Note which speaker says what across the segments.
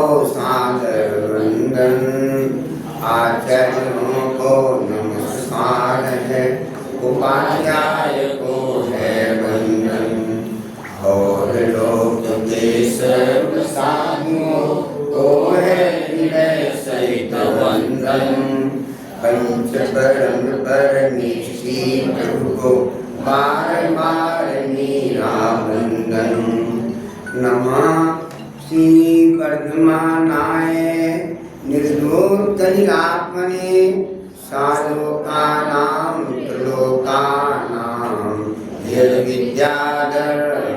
Speaker 1: सादर वंदन, आचार्यों को नमस्कार है, उपाध्याय को है वंदन, और लोक के सर्व साधुओं को है विनय सहित वंदन। पंच परम परमेशी प्रभु को बार बार मेरा वंदन। नमः श्री वर्धमानाय निर्धूतनिलात्मने, सालोकानां त्रिलोकानां विद्याधरणाय।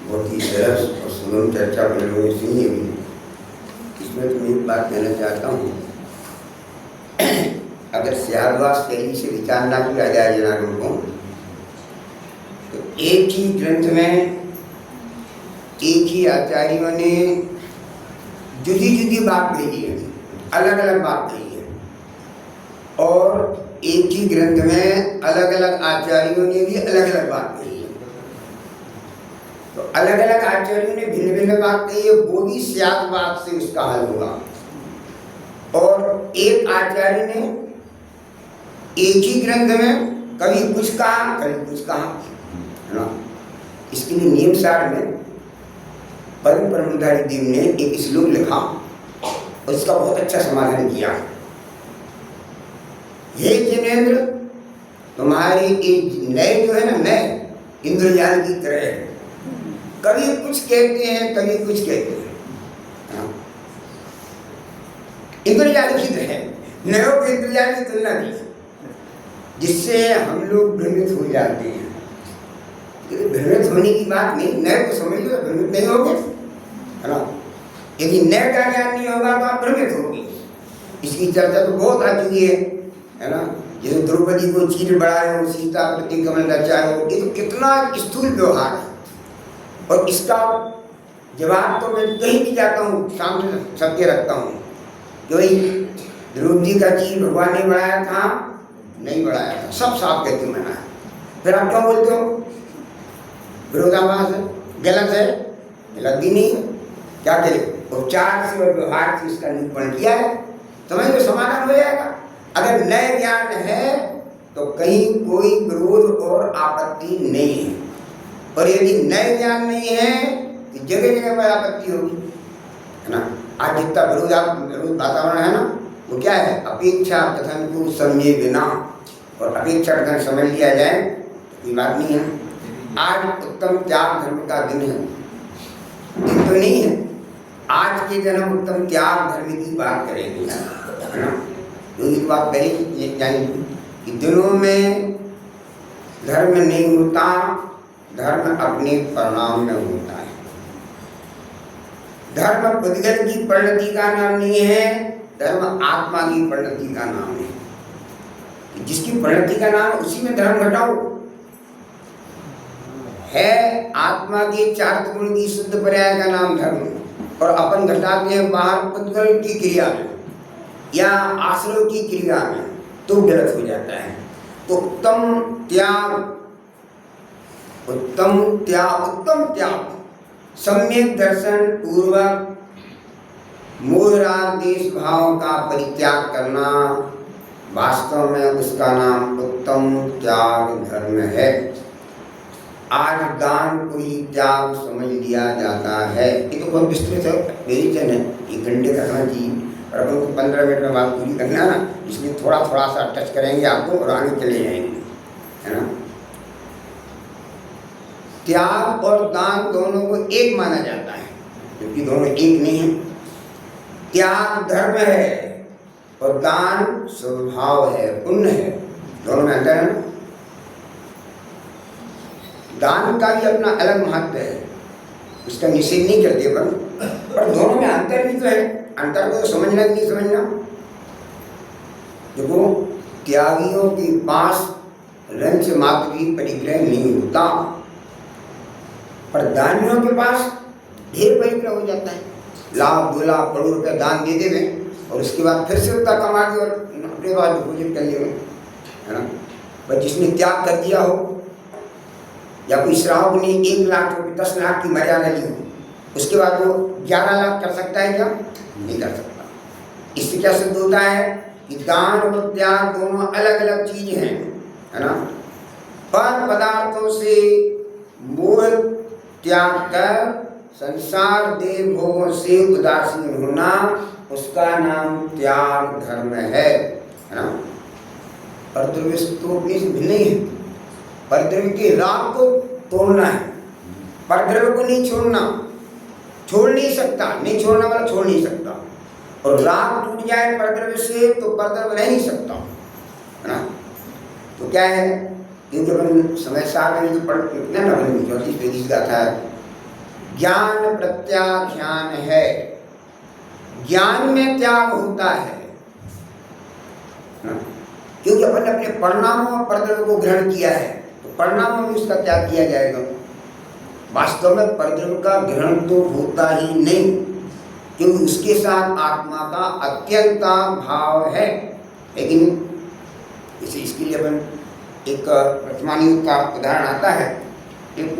Speaker 1: बहुत ही सरस और सुगम चर्चा प्रयोग सुनी हुई। इसमें तो एक बात कहना चाहता हूँ, अगर स्याद्वास शैली से विचार न किया जाए जनारों को, तो एक ही ग्रंथ में एक ही आचार्यों ने जुदी जुदी बात कही है, अलग अलग बात कही है, और एक ही ग्रंथ में अलग अलग आचार्यों ने भी अलग अलग बात कही है। तो अलग अलग आचार्यों ने भिन्न भिन्न बात कही है, वो भी स्याद्वास से उसका हल होगा। और एक आचार्य ने एक ही ग्रंथ में कभी कुछ कहा कभी कुछ कहा, है ना। इसके लिए नियम सार में परम ब्रह्मचारी देव ने एक श्लोक लिखा और इसका बहुत अच्छा समाधान किया। हे जिनेंद्र, तुम्हारी एक नए जो है ना, नए इंद्रजाल की तरह है, कभी कुछ कहते हैं कभी कुछ कहते हैं। इंद्रजाल की तरह नयों के इंद्रजाल की तुलना की, जिससे हम लोग भ्रमित हो जाते हैं। भ्रमित होने की बात नहीं, नए को समझ लो, भ्रमित नहीं होगे, है ना। यदि नए का ज्ञान नहीं होगा तो आप भ्रमित होगी। इसकी चर्चा तो बहुत आ चुकी है ना। जैसे द्रौपदी को चीर बढ़ाए हो, सीता प्रति कमल रचाए हो, ये तो कितना स्थूल व्यवहार है। और इसका जवाब तो मैं कहीं भी जाता हूँ सामने सबके रखता हूँ कि भाई द्रौपदी का चीर भगवान ने बढ़ाया था, नहीं बढ़ाया था, सब साफ कहते मना है। फिर आप क्यों बोलते हो विरोधाभास है, गलत है? गलत भी नहीं है। क्या करें, उपचार से और व्यवहार से इसका निरूपण किया है, समझ लो समाधान हो जाएगा। अगर नए ज्ञान है तो कहीं कोई विरोध और आपत्ति नहीं है, और यदि नए ज्ञान नहीं है तो जगह जगह पर आपत्ति होगी, है ना। आज जितना विरोध वातावरण है ना, वो क्या है, अपेक्षा कथन को समझे बिना, और अपेक्षा कथन समझ लिया जाए तो कोई बात नहीं है। आज उत्तम त्याग धर्म का दिन है, दिन तो नहीं है। आज के दिन हम उत्तम त्याग धर्म की बात करेंगे, है ना। तो एक बात पहले जानी कि दिनों में धर्म नहीं होता, धर्म अपने परिणाम में होता है। धर्म पुद्गल की परिणति का नाम नहीं है, धर्म आत्मा की परिणति का नाम है। जिसकी परिणति का नाम उसी में धर्म घटाओ है। आत्मा के चार गुण की शुद्ध पर्याय का नाम धर्म, और अपन घटाते हैं बाहर पुद्गल की क्रिया में या आश्रय की क्रिया में, तो गलत हो जाता है। तो उत्तम त्याग सम्यक दर्शन पूर्वक मोहराग देश भाव का परित्याग करना, वास्तव में उसका नाम उत्तम त्याग धर्म है। आज दान को ही त्याग समझ लिया जाता है। ये तो बहुत विस्तृत है, वेरिजन है, 1 घंटे का समय चाहिए, और अपन को 15 मिनट में बात पूरी करना है ना, इसलिए थोड़ा थोड़ा सा टच करेंगे आपको और आगे चले जाएंगे, है ना। त्याग और दान दोनों को एक माना जाता है, क्योंकि दोनों एक नहीं है। त्याग धर्म है और दान स्वभाव है, पुण्य है, दोनों में अंतर है। दान का भी अपना अलग महत्व है, उसका निषेध नहीं करते अपन, पर दोनों में अंतर भी तो है। अंतर को तो समझना कि नहीं समझना। देखो, त्यागियों के पास रंच मात्र भी परिग्रह नहीं होता, पर दानियों के पास ढेर परिग्रह हो जाता है। लाख 2 लाख करोड़ रुपया दान दे देवे और उसके बाद फिर से उतना कमा के और अपने बाद डिपोजिट कर लिए, है ना। पर जिसने त्याग कर दिया हो, या कोई श्रावक ने 1 लाख रुपये 10 लाख की मर्यादा ली हो, उसके बाद वो 11 लाख कर सकता है क्या? नहीं कर सकता। इससे क्या सिद्ध होता है कि दान और त्याग दोनों अलग अलग चीज हैं, है ना। पर पदार्थों से मोह त्याग कर संसार देह भोगों से उदासीन होना, उसका नाम त्याग धर्म है ना। परद्रव्य से तोड़ने से भिन्न नहीं है। परद्रव्य के राग को तोड़ना है, परद्रव्य को नहीं छोड़ना। छोड़ नहीं सकता, नहीं छोड़ना वाला छोड़ नहीं सकता। और राग टूट जाए परद्रव्य से तो परद्रव्य रह नहीं सकता, है ना। तो क्या है, क्योंकि अपन समय सागर में जो पढ़ ना अपन 34 गाथा है, ज्ञान प्रत्याख्यान है, ज्ञान में त्याग होता है ना? क्योंकि अपन ने अपने परिणामों और परद्रव्य को ग्रहण किया है, तो परिणामों में उसका त्याग किया जाएगा। वास्तव में परद्रव्य का ग्रहण तो होता ही नहीं, क्योंकि उसके साथ आत्मा का अत्यंत भाव है। लेकिन इसके लिए अपन एक वर्तमान युग का उदाहरण आता है। एक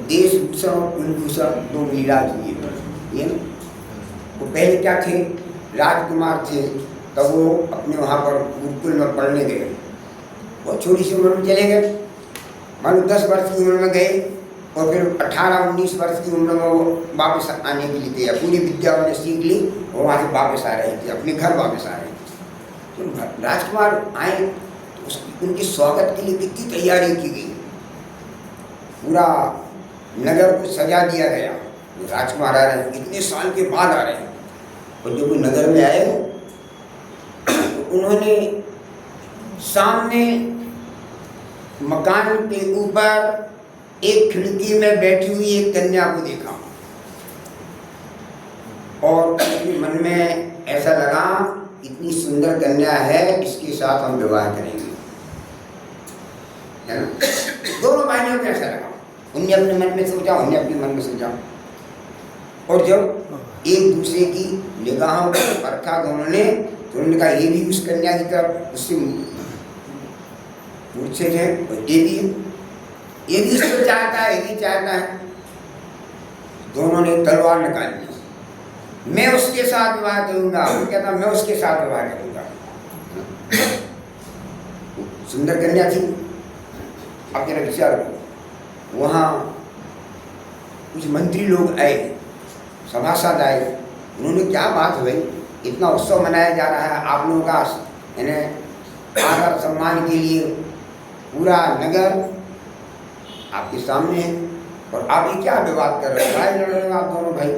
Speaker 1: देश भूषण और कुलभूषण 2 लीला हुई है। वो पहले क्या थे, राजकुमार थे, तब वो अपने वहाँ पर गुरुकुल में पढ़ने गए। बहुत छोटी सी उम्र में चले गए, मानो 10 वर्ष की उम्र में गए, और फिर 18-19 वर्ष की उम्र में वो वापस आने के लिए थे। पूरी विद्या उन्होंने सीख ली, और वहाँ से वापस आ रहे थे, अपने घर वापस आ रहे थे। तो राजकुमार आए, तो उनके स्वागत के लिए कितनी तैयारी की गई, पूरा नगर को सजा दिया गया। राजकुमार आ रहे हैं, इतने साल के बाद आ रहे हैं, और जब वो नगर में आए तो उन्होंने सामने मकान के ऊपर एक खिड़की में बैठी हुई एक कन्या को देखा, और उनके मन में ऐसा लगा, इतनी सुंदर कन्या है, इसके साथ हम विवाह करेंगे, है ना। दोनों भाइयों को ऐसा लगा, उन्हें अपने मन में सोचा, उन्हें अपने मन में सोचा। और जब एक दूसरे की निगाहों को परखा दोनों ने, तो उन्होंने कहा ये भी उस कन्या की तरफ उससे मूर्छित है, और ये भी उसको चाहता है, ये भी चाहता है। दोनों ने तलवार निकाल ली, मैं उसके साथ विवाह करूंगा, वो कहता मैं उसके साथ विवाह करूंगा। सुंदर कन्या थी। अब जरा विचार करो, वहाँ कुछ मंत्री लोग आए, सभासद आए, उन्होंने क्या बात है भाई, इतना उत्सव मनाया जा रहा है आप लोगों का, यानी आदर सम्मान के लिए पूरा नगर आपके सामने है, और आप ये क्या विवाद कर रहे हैं, लड़ाई लड़ रहे हो आप दोनों भाई।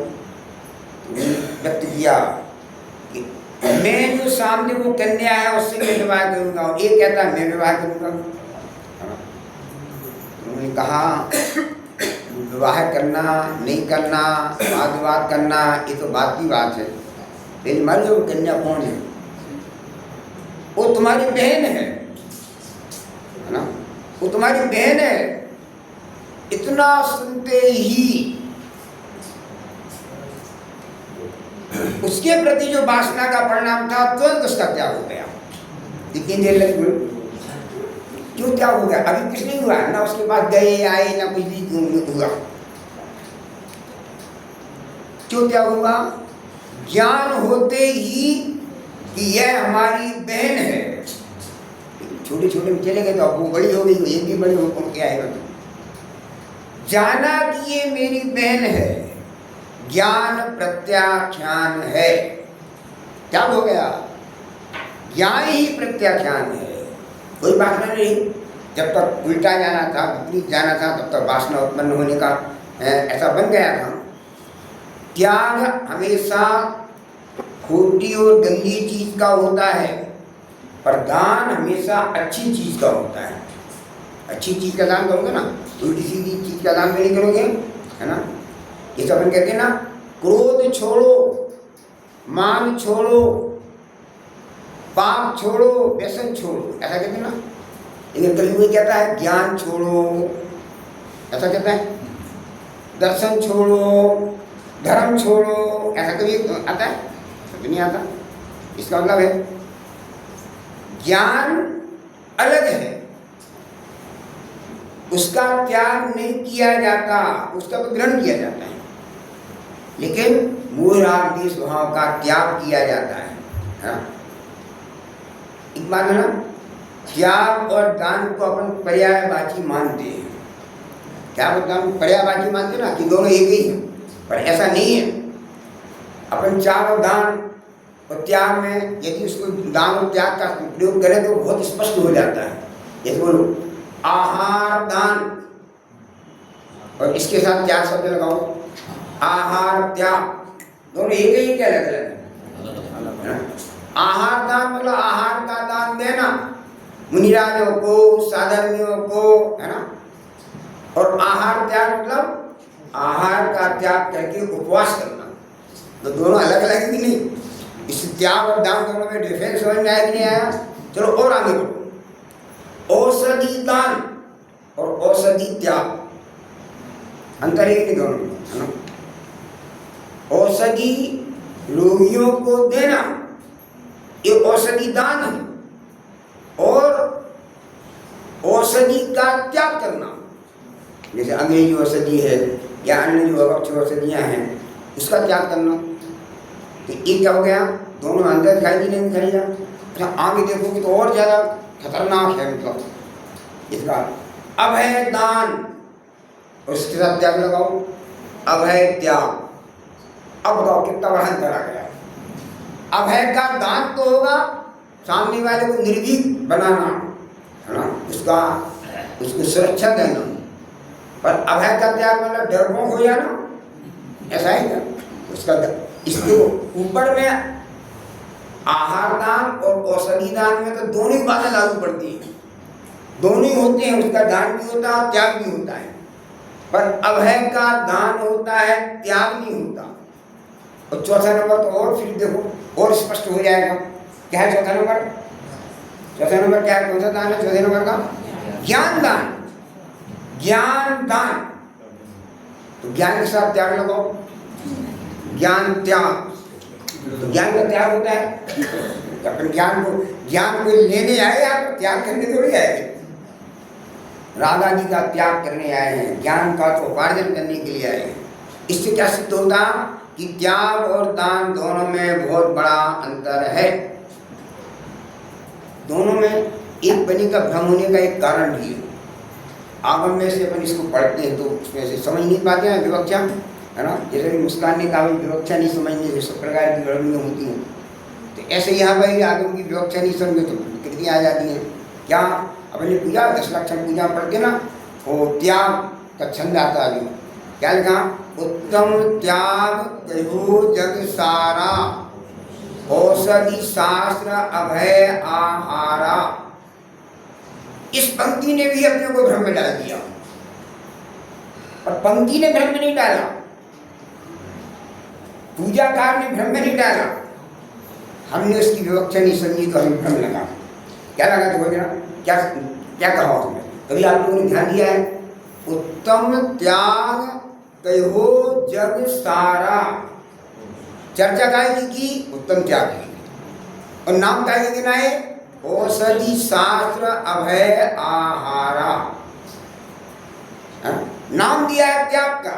Speaker 1: तो व्यक्त किया कि मैं जो सामने वो कन्या है उससे मैं विवाह करूँगा, और ये कहता है मैं विवाह करूँगा। उन्होंने कहा विवाह करना नहीं करना, वाद विवाद करना, ये तो बात की बात है, लेकिन मान लो कन्या कौन है, वो तुम्हारी बहन है ना, वो तुम्हारी बहन है। इतना सुनते ही उसके प्रति जो वासना का परिणाम था तुरंत उसका त्याग हो गया। कितनी देर लगी, क्यों त्याग हो गया? अभी कुछ नहीं हुआ ना, उसके बाद गए आए ना कुछ भी हुआ। क्यों त्याग होगा? ज्ञान होते ही कि यह हमारी बहन है। छोटे छोटे में चले गए तो अब वो बड़ी हो गई, ये भी बड़ी हो क्या है, जाना कि ये मेरी बहन है, ज्ञान प्रत्याख्यान है। क्या हो गया? ज्ञान ही प्रत्याख्यान है, कोई वासना नहीं। जब तक उल्टा जाना था, विपरीत जाना था, तब तक वासना उत्पन्न होने का ऐसा बन गया था। त्याग हमेशा खोटी और गंदी चीज का होता है, पर दान हमेशा अच्छी चीज का होता है। अच्छी चीज का दान करोगे ना, उल्टी सीधी चीज का दान नहीं करोगे, है ना। ये सब हम कहते हैं ना, क्रोध छोड़ो, मान छोड़ो, पाप छोड़ो, व्यसन छोड़ो, ऐसा कहते हैं ना। लेकिन कलयुग कहता है ज्ञान छोड़ो, ऐसा कहता है, दर्शन छोड़ो, धर्म छोड़ो, ऐसा कभी आता है? कभी नहीं आता। इसका मतलब है ज्ञान अलग है, उसका त्याग नहीं किया जाता, उसका तो ग्रहण किया जाता है, लेकिन मूल राग स्वभाव का त्याग किया जाता है। हाँ? एक बात है ना, त्याग और दान को अपन पर्यायवाची मानते हैं। त्याग और दान पर्यायवाची मानते हैं ना कि दोनों एक ही हैं, पर ऐसा नहीं है। अपन त्याग और दान और त्याग में यदि उसको दान और त्याग का प्रयोग करें तो बहुत स्पष्ट हो जाता है। जैसे बोलो आहार दान, और इसके साथ त्याग शब्द लगाओ, आहार त्याग, दोनों एक ही क्या अलग अलग है? आहार दान मतलब आहार का दान देना मुनिराजों को, साधर्मियों को, है ना। और आहार त्याग मतलब आहार का त्याग करके उपवास करना, तो दोनों अलग अलग भी नहीं। इस त्याग और दान दोनों में डिफरेंस समझ में आया कि नहीं आया? चलो और आगे बढ़ो। औषधि दान और औषधि त्याग, अंतर है कि दोनों में, है ना। औषधि रोगियों को देना ये औषधि दान है, और औषधि का त्याग करना, जैसे अंग्रेजी औषधि है या अन्य जो अवक्ष औषधियाँ हैं उसका त्याग करना, तो ये क्या हो गया? दोनों अंदर दिखाई दी नहीं दिखाई दिया। अच्छा आगे देखोगे तो और ज़्यादा खतरनाक है, मतलब इसका अभय दान, उसके साथ त्याग लगाओ, अभय त्याग। अब बताओ कितना बड़ा अंतर आ गया। अभय का दान तो होगा सामने वाले को निर्भीक बनाना, है ना, उसको सुरक्षा देना, पर अभय का त्याग मतलब डरपोक हो जाना, ऐसा है क्या? उसका इसके ऊपर में आहार दान और औषधि दान में तो दोनों ही बातें लागू पड़ती हैं, दोनों ही होते हैं, उसका दान भी होता है त्याग भी होता है, पर अभय का दान होता है त्याग नहीं होता। और चौथा नंबर तो और फिर देखो और स्पष्ट हो जाएगा। क्या है चौथा नंबर? चौथा नंबर क्या है? कौन सा दान है चौथे नंबर का? ज्ञान दान। ज्ञान दान, तो ज्ञान के साथ त्याग लगाओ, ज्ञान त्याग। तो ज्ञान का त्याग होता है, अपन ज्ञान को लेने आए या त्याग करने थोड़ी आए। राधा जी का त्याग करने आए हैं, ज्ञान का तो उपार्जन करने के लिए आए हैं। इससे क्या सिद्ध होता कि त्याग और दान दोनों में बहुत बड़ा अंतर है। दोनों में एक बनी का भ्रम होने का एक कारण भी है। आगम में से अपन इसको पढ़ते हैं तो उसमें से समझ नहीं पाते हैं विवक्षा, है ना। जैसे कि मुस्कान ने कहा विवक्षा नहीं समझने से सब प्रकार की गड़बड़ियाँ होती हैं, तो ऐसे यहाँ पर आगम की विवक्षा नहीं समझे तो कृतियाँ आ जाती हैं। क्या अपने पूजा 10 लक्षण पूजा पढ़ते ना, वो त्याग का छंद आता है। क्या लिखा? उत्तम त्याग कहो जग सारा, औषधि शास्त्र अभय आहारा। इस पंक्ति ने भी अपने को भ्रम में डाल दिया, और पंक्ति ने भ्रम में नहीं डाला, पूजाकार ने भ्रम में नहीं डाला, हमने उसकी विवक्षा नहीं समझी तो हमें भ्रम लगा। क्या लगा? तो बोल क्या क्या कहा उसने? कभी आप लोगों ने ध्यान दिया है? उत्तम त्याग कहो जग सारा, चर्चा काहे की? उत्तम त्याग की। और नाम काहे के गिनाए? औषधि शास्त्र अभय आहारा। नाम दिया है त्याग का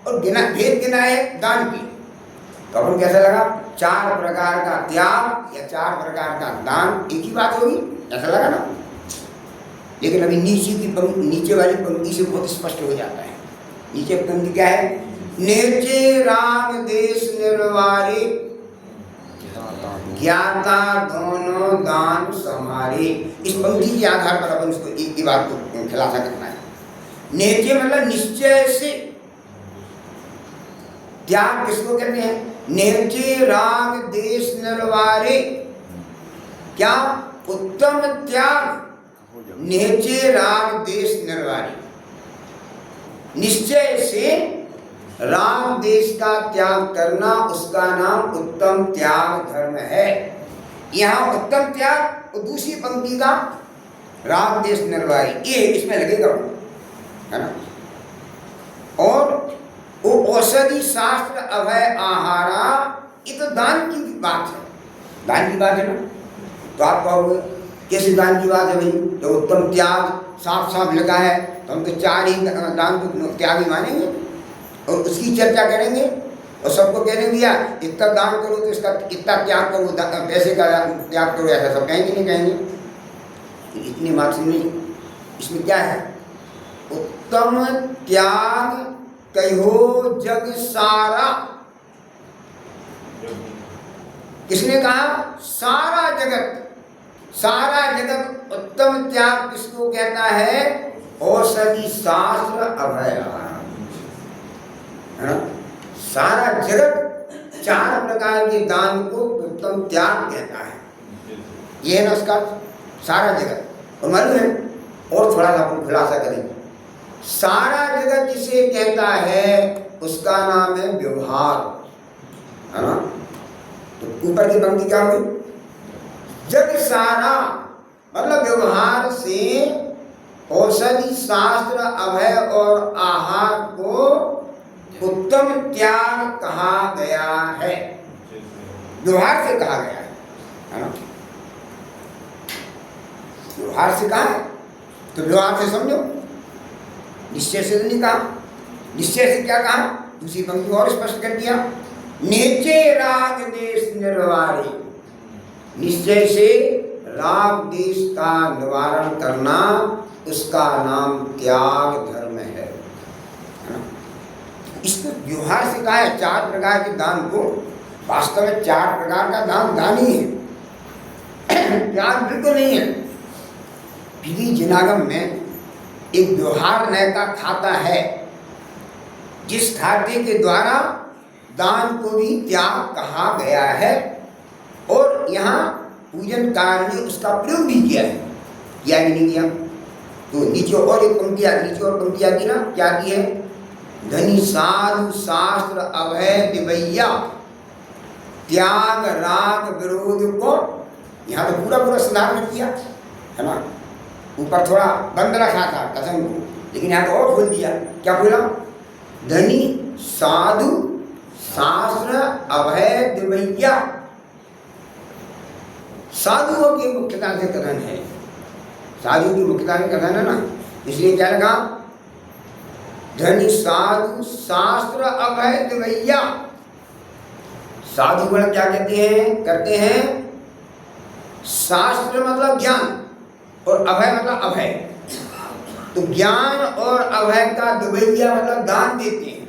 Speaker 1: और भेद गिना है दान की। तो अपन कैसा लगा? 4 प्रकार का त्याग या 4 प्रकार का दान एक ही बात होगी, ऐसा लगा ना। लेकिन अभी नीचे वाली पंक्ति से बहुत स्पष्ट हो जाता है। नीचे पंक्ति क्या है? नेचे राग देश निर्वारे, ज्ञाता दोनों दान समारे। इस पंक्ति के आधार पर अपन उसको एक ही बात को खुलासा करना है। नेचे मतलब निश्चय से। त्याग किसको कहते हैं? नेचे राग देश निर्वारे। क्या? उत्तम त्याग नेचे राग देश निर्वारी। निश्चय से राग देश का त्याग करना, उसका नाम उत्तम त्याग धर्म है। यहाँ उत्तम त्याग और दूसरी पंक्ति का राग देश निर्वारी, ये इसमें लगेगा, है ना। और वो औषधि शास्त्र अभय आहारा, ये तो दान की बात है, दान की बात है ना। तो आप कहोगे कैसे दान की बात है भाई? तो उत्तम त्याग साफ साफ लिखा है, तो हम तो 4 ही दान को त्याग ही मानेंगे और उसकी चर्चा करेंगे और सबको कहेंगे यार इतना दान करो तो इसका इतना त्याग करो, पैसे का त्याग करो, ऐसा सब कहेंगे नहीं कहेंगे? तो इतनी बात सुनिए, इसमें क्या है? उत्तम त्याग कहो जग सारा। किसने कहा? सारा जगत। सारा जगत उत्तम त्याग किसको कहता है? औषधि शास्त्र अभय। सारा जगत 4 प्रकार के दान को उत्तम त्याग कहता है। ये है ना उसका सारा जगत। और मालूम है, और थोड़ा सा अपन खुलासा करेंगे। सारा जगत जिसे कहता है उसका नाम है व्यवहार, है ना? तो ऊपर की पंक्ति क्या हुई? जग सारा मतलब व्यवहार से औषधि शास्त्र अभय और आहार को उत्तम त्याग कहा गया है। व्यवहार से कहा गया है ना? व्यवहार से कहा है तो व्यवहार से समझो, निश्चय से नहीं कहा। निश्चय से क्या कहा? दूसरी पंक्ति और स्पष्ट कर दिया, नीचे राग देश निर्वारी। निश्चय से राग देश का निवारण करना, उसका नाम त्याग धर्म है। इसको व्यवहार से कहा है। 4 प्रकार के दान को, वास्तव में 4 प्रकार का दान ही है, त्याग बिल्कुल नहीं है। विधि जिनागम में एक व्यवहार नय का खाता है, जिस खाते के द्वारा दान को भी त्याग कहा गया है और यहाँ पूजन कार्य ने उसका प्रयोग भी किया है। किया कि नहीं किया? तो नीचे और एक पंक्ति आती ना, क्या की है? धनी साधु शास्त्र अभय दिवैया त्याग राग विरोध को। यहाँ तो पूरा संधारण किया है ना। ऊपर थोड़ा बंद रखा था कथन को, लेकिन यहाँ तो और खोल दिया। क्या बोला? धनी साधु शास्त्र अभय दिवैया। साधुओं की मुख्यता से कथन है, साधु की मुख्यता से कथन है ना, इसलिए क्या लगा? धनी साधु शास्त्र अभय दिवैया। साधु गण क्या करते हैं? शास्त्र मतलब ज्ञान और अभय मतलब अभय। तो ज्ञान और अभय का दिवैया मतलब दान देते हैं।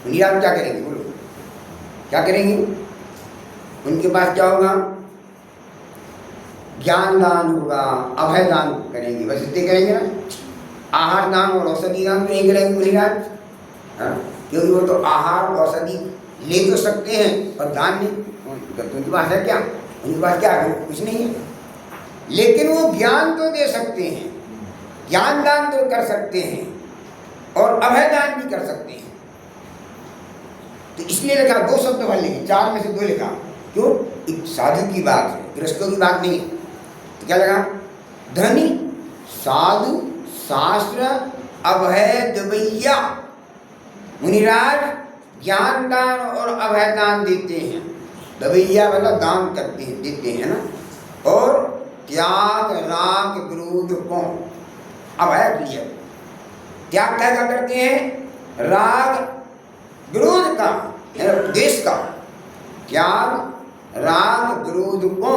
Speaker 1: उन्हें आप क्या करेंगे? बोलो क्या करेंगे? उनके पास क्या होगा? ज्ञान दान होगा, अभय दान करेंगे, बस इतने करेंगे ना। आहार दान और औषधि दान तो नहीं करेंगे बोलेगा, क्योंकि वो तो आहार औषधि ले तो सकते हैं और दान नहीं। उनके पास है क्या? उनके पास क्या है? कुछ नहीं है, लेकिन वो ज्ञान तो दे सकते हैं, ज्ञान दान तो कर सकते हैं और अभय दान भी कर सकते हैं। तो इसलिए लिखा 2 शब्द वाले लिखे, 4 में से 2 लिखा। क्यों? एक साधु की बात है, गृहस्थों की बात नहीं। तो क्या लगा? धनी साधु शास्त्र अभय दिवैया। मुनिराज ज्ञान दान और अभय दान देते हैं। दिवैया मतलब दान करते हैं, देते हैं ना। और त्याग राग विरोध को अभय क्लियर। त्याग क्या करते हैं? राग विरोध का, देश का। त्याग राग विरोध को,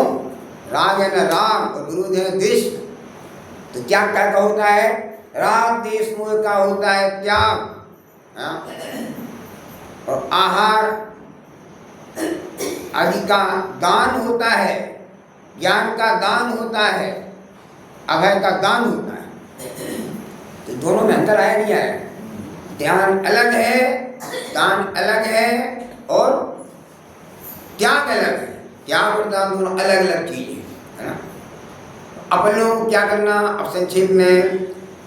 Speaker 1: राग है ना राग और विरोध है देश। तो त्याग क्या का होता है? राग देश मोह का होता है त्याग। और आहार आदि का दान होता है, ज्ञान का दान होता है, अभय का दान होता है। तो दोनों में अंतर आया नहीं आया? ध्यान अलग है, दान अलग है और त्याग अलग है। त्याग और दान दोनों अलग अलग चीजें है ना। अपन लोगों को क्या करना? अब संक्षेप में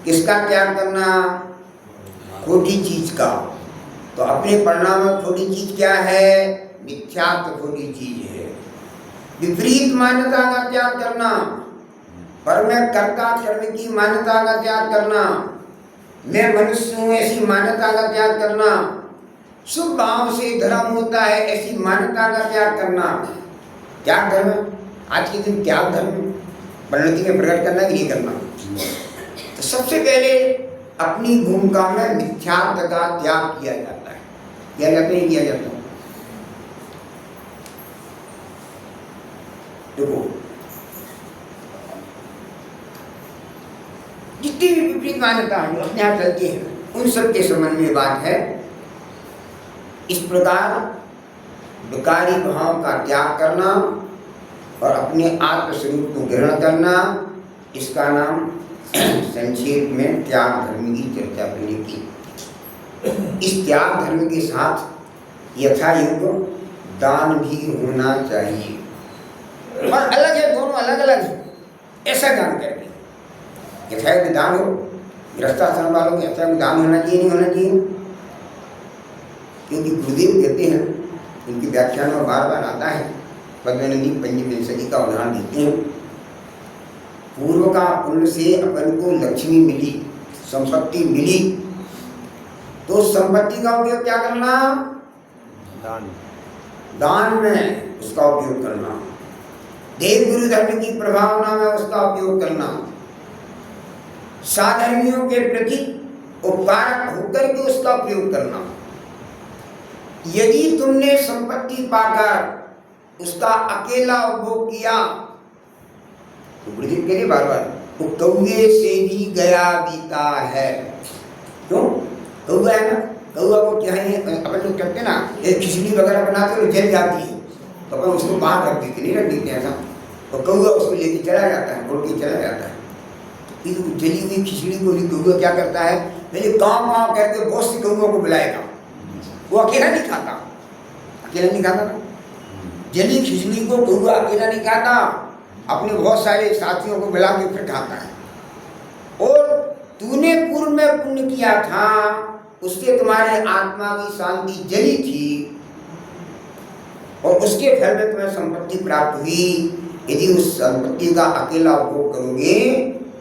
Speaker 1: किसका त्याग करना? खोटी चीज का। तो अपने परिणाम में खोटी चीज क्या है? मिथ्यात्व खोटी चीज है। विपरीत मान्यता का त्याग करना, पर मैं कर्ता कर्म की मान्यता का त्याग करना, मैं मनुष्य हूँ ऐसी मान्यता का त्याग करना, शुभ भाव से धर्म होता है ऐसी मान्यता का त्याग करना। त्याग धर्म आज के दिन त्याग धर्म परिणति में प्रकट करना कि नहीं करना। तो सबसे पहले अपनी भूमिका में मिथ्यात्व का त्याग किया जाता है। किया जाता है, किया जाता है। देखो जितनी भी विपरीत मान्यता है अपने यहाँ चलती है, उन सब के संबंध में बात है। इस प्रकार विकारी भाव का त्याग करना और अपने आत्मस्वरूप को ग्रहण करना, इसका नाम संक्षेप में त्याग धर्म की चर्चा करने की। इस त्याग धर्म के साथ यथायुग दान भी होना चाहिए, और अलग है, दोनों अलग अलग है। ऐसा दान करके यथायुग दान हो, गृहस्थाश्रम वालों के यथायुग दान होना चाहिए, नहीं होना चाहिए? क्योंकि गुरुदेव कहते हैं, उनकी व्याख्यान में बार बार आता है, पद्मनदी पंचविंशति का उदाहरण देते हैं। पूर्व का पुण्य से अपन को लक्ष्मी मिली, संपत्ति मिली, तो संपत्ति का उपयोग क्या करना? दान में उसका उपयोग करना, देव गुरु धर्म की प्रभावना में उसका उपयोग करना, साधर्मियों के प्रति उपकारक होकर के उसका उपयोग करना। यदि तुमने संपत्ति पाकर उसका अकेला उपभोग किया तो गुरुदेव कहते बार बार, वो कौए से भी गया बीता है। क्यों? कौआ है ना, कौआ को क्या है, अपन लोग कहते हैं ना, एक खिचड़ी वगैरह बनाते तो जल जाती है, तो अपन उसको बाहर रख देते, नहीं रख देते ऐसा, तो कौआ उसको लेके चला जाता है, उड़ के चला जाता है। तो जली हुई खिचड़ी को भी कौआ क्या करता है, पहले गाँव गाँव करके बहुत सी कौओं को बुलाएगा। वो अकेला नहीं खाता, अकेला नहीं खाता ना, जली खिचड़ी को कौआ अकेला नहीं खाता, अपने बहुत सारे साथियों को बुला के फिर खाता है। और तूने पूर्व में पुण्य किया था, उससे तुम्हारे आत्मा की शांति जली थी, और उसके फल में तुम्हें संपत्ति प्राप्त हुई। यदि उस संपत्ति का अकेला उपभोग करोगे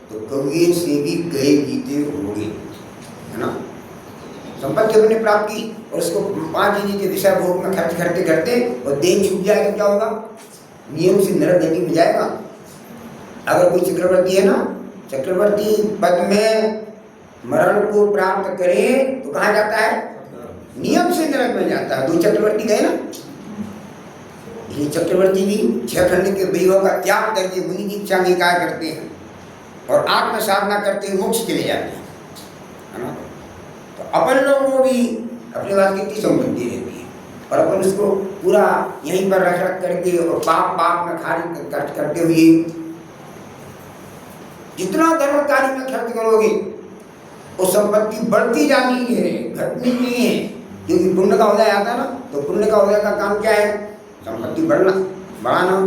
Speaker 1: तो कौए से भी गए बीते होगे, है ना। संपत्ति अपने प्राप्त की और उसको 5 दिन के विषय भोग में खर्च करते करते और देह छूट जाएगा, क्या होगा? नियम से नरक गति में जाएगा। अगर कोई चक्रवर्ती है ना, चक्रवर्ती पद में मरण को प्राप्त करे तो कहाँ जाता है? नियम से नरक में जाता है। 2 चक्रवर्ती गए ना, ये चक्रवर्ती भी 6 खंड के वैभव का त्याग करके मुनि दीक्षा निकाय करते हैं और आत्म साधना करते हुए मोक्ष चले जाते हैं, है ना। तो अपन लोगों को भी अपने पास कितनी संपत्ति रहती है और अपन उसको पूरा यहीं पर रख करके और पाप में खर्च करते हुए, जितना धर्म कार्य में खर्च करोगे वो संपत्ति बढ़ती जानी है, घटनी नहीं है। क्योंकि पुण्य का उदय आता है ना, तो पुण्य का उदय का काम क्या है? संपत्ति बढ़ाना।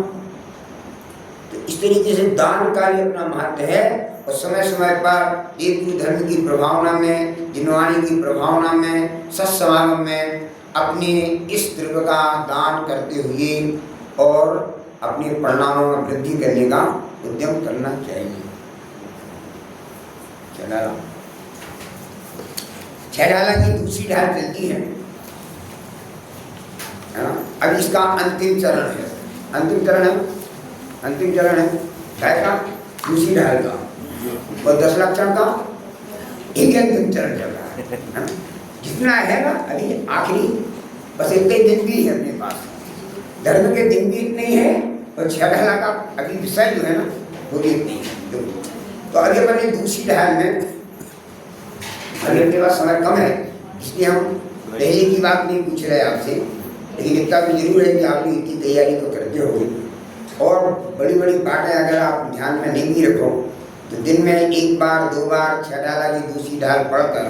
Speaker 1: तो इस तरीके से दान कार्य अपना महत्व है। और समय समय पर देव धर्म की प्रभावना में, जिनवाणी की प्रभावना में, सत्समागम में अपने इस द्रव्य का दान करते हुए और अपने परिणामों में वृद्धि करने का उद्यम करना चाहिए। छह ढाला की दूसरी ढाल चलती है ना। अब इसका अंतिम चरण है, अंतिम चरण है ढाल का, दूसरी ढाल का, और 10 लक्षण का एक अंतिम चरण चल रहा है। जितना है ना अभी आखिरी, बस इतने दिन भी है अपने पास, धर्म के दिन भी इतने ही है और 6 ढाला का अभी विषय जो है ना वो भी इतनी है। तो अभी अपने दूसरी ढाल में अभी अपने पास समय कम है, इसलिए हम पहले की बात नहीं पूछ रहे आपसे, लेकिन इतना भी जरूर है कि आप इतनी तैयारी तो करते होंगे। और बड़ी बड़ी बातें अगर आप ध्यान में नहीं भी रखो तो दिन में 1 बार 2 बार 6 ढाला की दूसरी ढाल पढ़कर,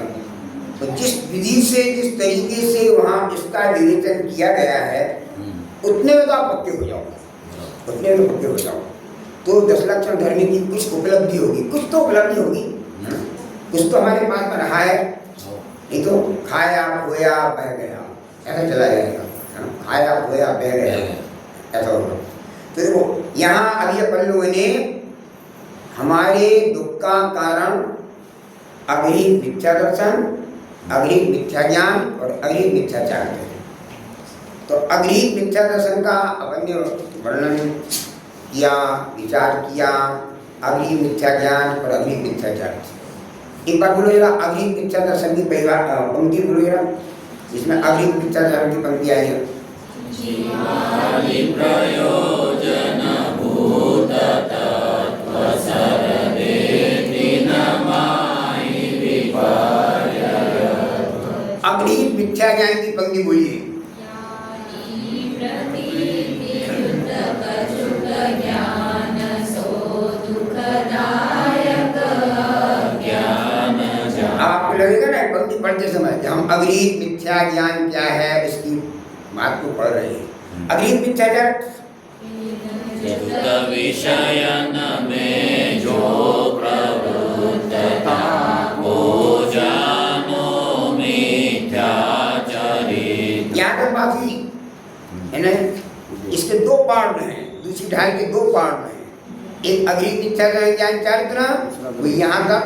Speaker 1: तो जिस विधि से, जिस तरीके से वहाँ इसका विवेचन किया गया है, उतने में तो आप पक्के हो जाओ, उतने में पक्के हो जाओ। तो 10 लक्षण धर्म की कुछ उपलब्धि होगी, कुछ तो उपलब्धि होगी, कुछ तो हमारे पास में रहा है। नहीं तो खाया खोया बह गया, ऐसा चला जाएगा। खाया खोया बह गया, ऐसा होगा। तो देखो यहाँ अभी अपन लोगों ने हमारे दुख का कारण अगणित मिथ्या दर्शन, अगणित मिथ्या ज्ञान और अगणित मिथ्याचार है। तो अगणित मिथ्या दर्शन का अपन ने वर्णन किया, विचार किया, अग्रिम मिथ्या ज्ञान और अग्रिम मिथ्याचार। एक बार बोलो जरा, अग्रिम मिथ्या दर्शन की पंक्ति बोलो जरा, जिसमें अग्रिम मिथ्याचार की पंक्ति आई है। अग्रिम मिथ्या ज्ञान की पंक्ति बोलिए। आपको लगेगा ना पंक्ति पढ़ते समय कि हम अग्रिम मिथ्या ज्ञान क्या है उसकी बात को पढ़ रहे हैं। अग्रिम मिथ्याचार
Speaker 2: विषयन में जो प्रवृत्तता वो जानो मिथ्याचरित।
Speaker 1: यहाँ तक बाकी है ना। इसके दो पार्ट हैं, दूसरी ढाई के दो पार्ट हैं। एक अग्रिम मिथ्याचार ज्ञान चरित्र, वो यहाँ तक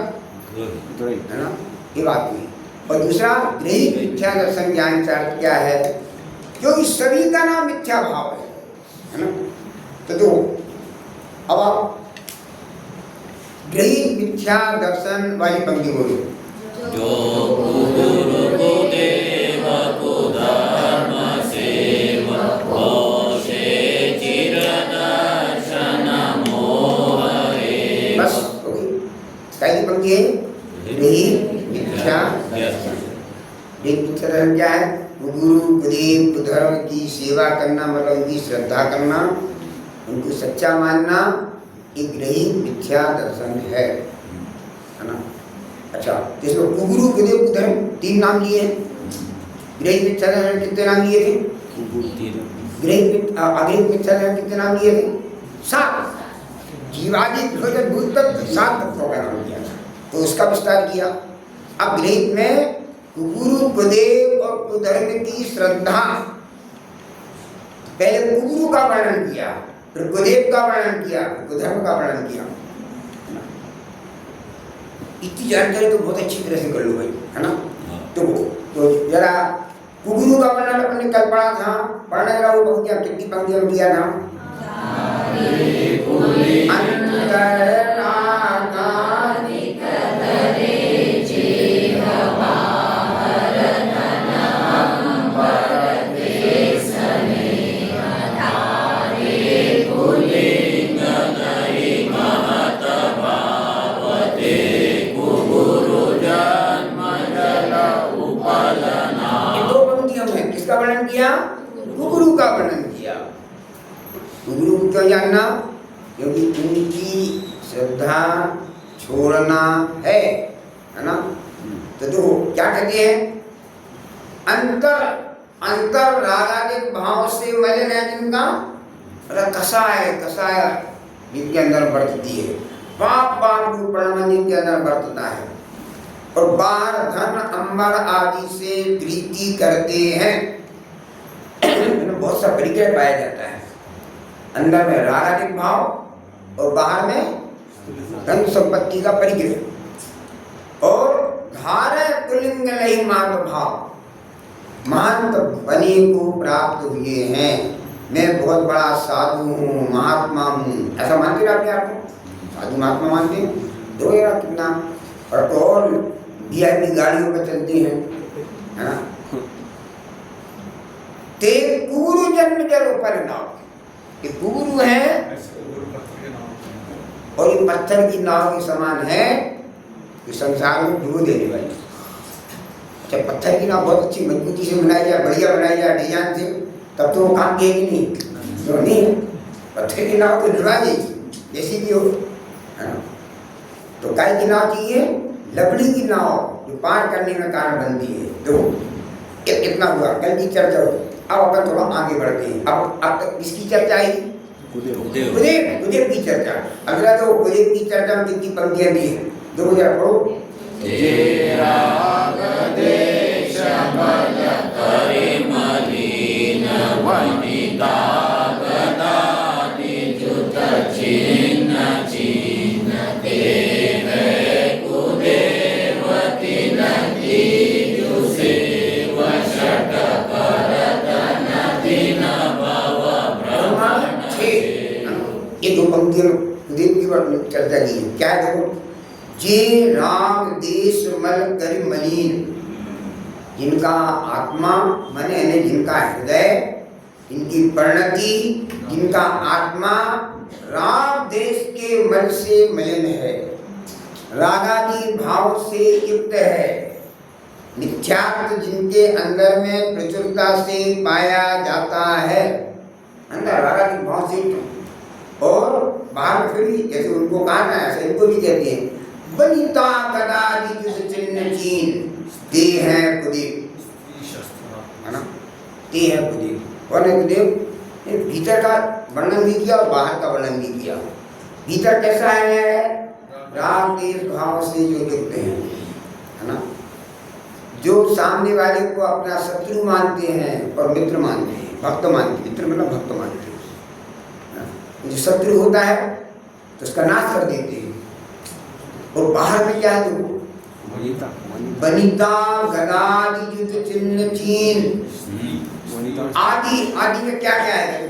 Speaker 1: है ना, ये बात हुई। और दूसरा गृहीत मिथ्या दर्शन ज्ञान चरित्र क्या है, क्योंकि सभी का नाम मिथ्या भाव है ना। तो दो, अब आप गृहीत मिथ्या दर्शन वाली पंक्ति बोलो।
Speaker 2: जो गुरु को देव को धर्म सेवको से चिर दर्शन मोहरे।
Speaker 1: बस हो गई। पहली पंक्ति है गृहीत मिथ्या दर्शन। गृहीत मिथ्या दर्शन क्या है? गुरु गुरुदेव धर्म की सेवा करना, मतलब उनकी श्रद्धा करना, उनको सच्चा मानना, एक गृहीत मिथ्या दर्शन है ना। अच्छा, जिसमें गुरु गुरुदेव धर्म तीन नाम लिए हैं। गृहीत मिथ्या दर्शन कितने नाम लिए थे? अग्रिम मिथ्या दर्शन कितने नाम लिए थे? 7। जीवादि भोजन भूत तत्व 7 तत्वों का नाम दिया था, तो उसका विस्तार किया। अब गृहीत में गुरु गुरुदेव और कुधर्म की श्रद्धा, पहले गुरु का वर्णन किया, फिर गुरुदेव का वर्णन किया, फिर कुधर्म का वर्णन किया। इतनी जानकारी तो बहुत अच्छी तरह से कर लो भाई, है ना। तो जरा गुरु का वर्णन अपने कल पढ़ा था, पढ़ने जरा वो पंक्तियां, कितनी पंक्तियां दिया था? वर्णन किया, गुरु का वर्णन किया। गुरु को क्यों जानना? क्योंकि उनकी श्रद्धा छोड़ना है ना। तो देखो क्या कहते हैं, अंतर रागादिक भाव से मलिन है जिनका, कसाय जिनके अंदर बरतती है, पाप रूप परिणाम जिनके अंदर बरतता है, और बाहर धन अंबर आदि से प्रीति करते हैं। बहुत सा परिचय पाया जाता है, अंदर में रागादिक भाव और बाहर में धन संपत्ति का परिग्रह, और धारे पुलिंग लही मात भाव, महंत बने को प्राप्त हुए हैं। मैं बहुत बड़ा साधु हूँ, महात्मा हूँ, ऐसा मानते रहते आपको? साधु महात्मा मानते हैं? दो यार कितना, और VIP गाड़ियों पर चलते हैं, है ना। ते गुरु जन्म जलो परिणाम, ये गुरु है और ये पत्थर की नाव के समान है कि संसार में डूब देने वाली। अच्छा, पत्थर की नाव बहुत अच्छी मजबूती से बनाई जाए, बढ़िया बनाई जाए डिजाइन से, तब तो वो काम देगी नहीं, तो नहीं। पत्थर की नाव तो डुबा देगी जैसी भी हो, है ना। तो काय की नाव चाहिए? लकड़ी की नाव जो पार करने में कारण बनती है। तो कितना हुआ, कल की चर्चा हो। अब अपन थोड़ा आगे बढ़ते हैं। अब तक किसकी चर्चा आई? गुरुदेव की चर्चा। अगला तो गुरुदेव की चर्चा में कितनी पंक्तियां दी है, देखो जरा पढ़ो। ये दो पंक्तियां गुरुदेव की चर्चा की है। क्या है देखो, जे राम देश मल कर मलिन, जिनका आत्मा मन यानी जिनका हृदय, जिनकी परिणति, जिनका आत्मा राम देश के मल से मलिन है, रागादि भाव से युक्त है, मिथ्यात्व जिनके अंदर में प्रचुरता से पाया जाता है, अंदर रागादि भाव से युक्त, और बाहर फिर भी जैसे उनको कहा ना ऐसे इनको भी कहते हैं, बनिता कदादि जुस चिन्ह चीन, ते हैं कुदेव, है ना, ते हैं कुदेव। और कुदेव भीतर का वर्णन भी किया और बाहर का वर्णन भी किया। भीतर कैसा है, राग देश भाव से जो युक्त है ना, जो सामने वाले को अपना शत्रु मानते हैं और मित्र मानते हैं, भक्त मानते हैं, मित्र मतलब भक्त मानते हैं। जो शत्रु होता है तो उसका नाश कर देते हैं। और बाहर में क्या है, देखो, बनिता गदादि युद्ध चिन्ह चीन, आदि, आदि में क्या क्या है,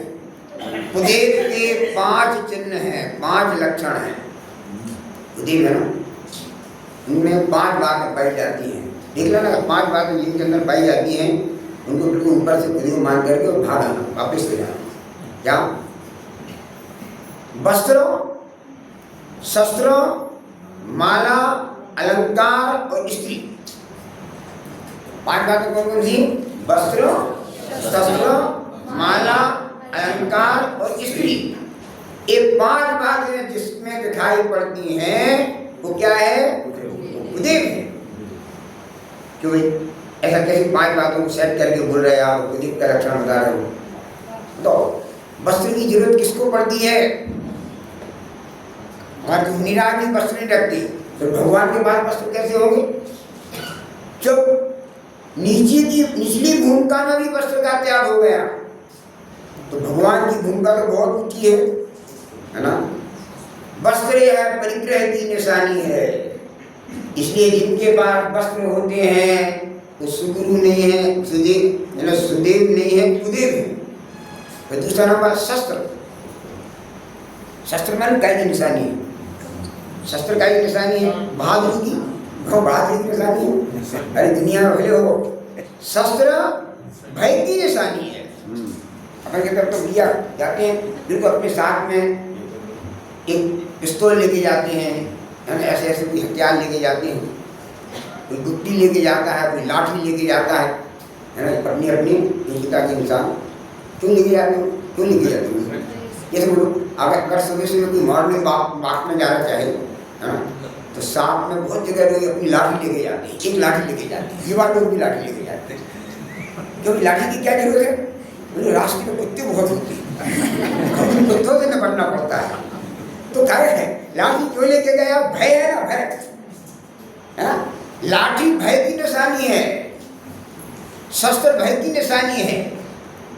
Speaker 1: कुदेव के 5 चिन्ह हैं, 5 लक्षण हैं। कुदेव है ना, उनमें 5 बातें पाई जाती हैं। देख लेना, 5 बातें जिनके अंदर पाई जाती हैं उनको बिल्कुल ऊपर से कुदेव मान करके और भाग आना, वापिस ले जाना। क्या? वस्त्र, शस्त्र, माला, अलंकार और स्त्री। 5 बातें कौन कौन सी? वस्त्र, शस्त्र, माला, अलंकार और स्त्री। ये 5 बातें जिसमें दिखाई पड़ती हैं वो क्या है? कुदेव है। क्यों भाई ऐसा कैसे 5 बातों को सेट करके बोल रहे हैं आप, कुदेव का लक्षण बता रहे हो? तो वस्त्र की जरूरत किसको पड़ती है? हमारे मुनिराज भी वस्त्र नहीं रखती, तो भगवान के पास वस्त्र कैसे होंगे? जब निचली भूमिका में भी वस्त्र का त्याग हो गया तो भगवान की भूमिका तो बहुत ऊंची है ना। वस्त्र है परिग्रह की निशानी है, इसलिए जिनके पास वस्त्र होते हैं वो सुगुरु नहीं है, सुदेव नहीं है, कुदेव है। तो दूसरा नंबर शस्त्र। शस्त्र में काय की निशानी है? शस्त्र काय की निशानी है? बहादुरी की, बहादुरी की निशानी है। अरे दुनिया में भले हो, शस्त्र भय की निशानी है। अपन के तरफ तो भैया जाते हैं बिल्कुल अपने साथ में एक पिस्तौल लेके जाते हैं, ऐसे ऐसे कोई हथियार लेके जाते हैं, कोई गुट्टी लेके जाता है, कोई लाठी लेके जाता है ना, अपनी अपनी योग्यता के अनुसार। क्यों लेके जाते हो? क्यों लेके जाते हो? जैसे बोलो अगर सुबह सुबह कोई मॉर्निंग वॉक में जाना चाहे है ना, तो साथ में बहुत जगह लोग अपनी लाठी लेके जाते हैं, एक लाठी लेके जाते हैं, युवा लोग भी लाठी लेके जाते हैं। क्योंकि लाठी की क्या जरूरत है? बोले रास्ते में कुत्ते बहुत होते हैं, कुत्तों से निपटना पड़ता है। तो क्या है, लाठी क्यों लेके गया? भय है ना, भय। लाठी भय की निशानी है, शस्त्र भय की निशानी है।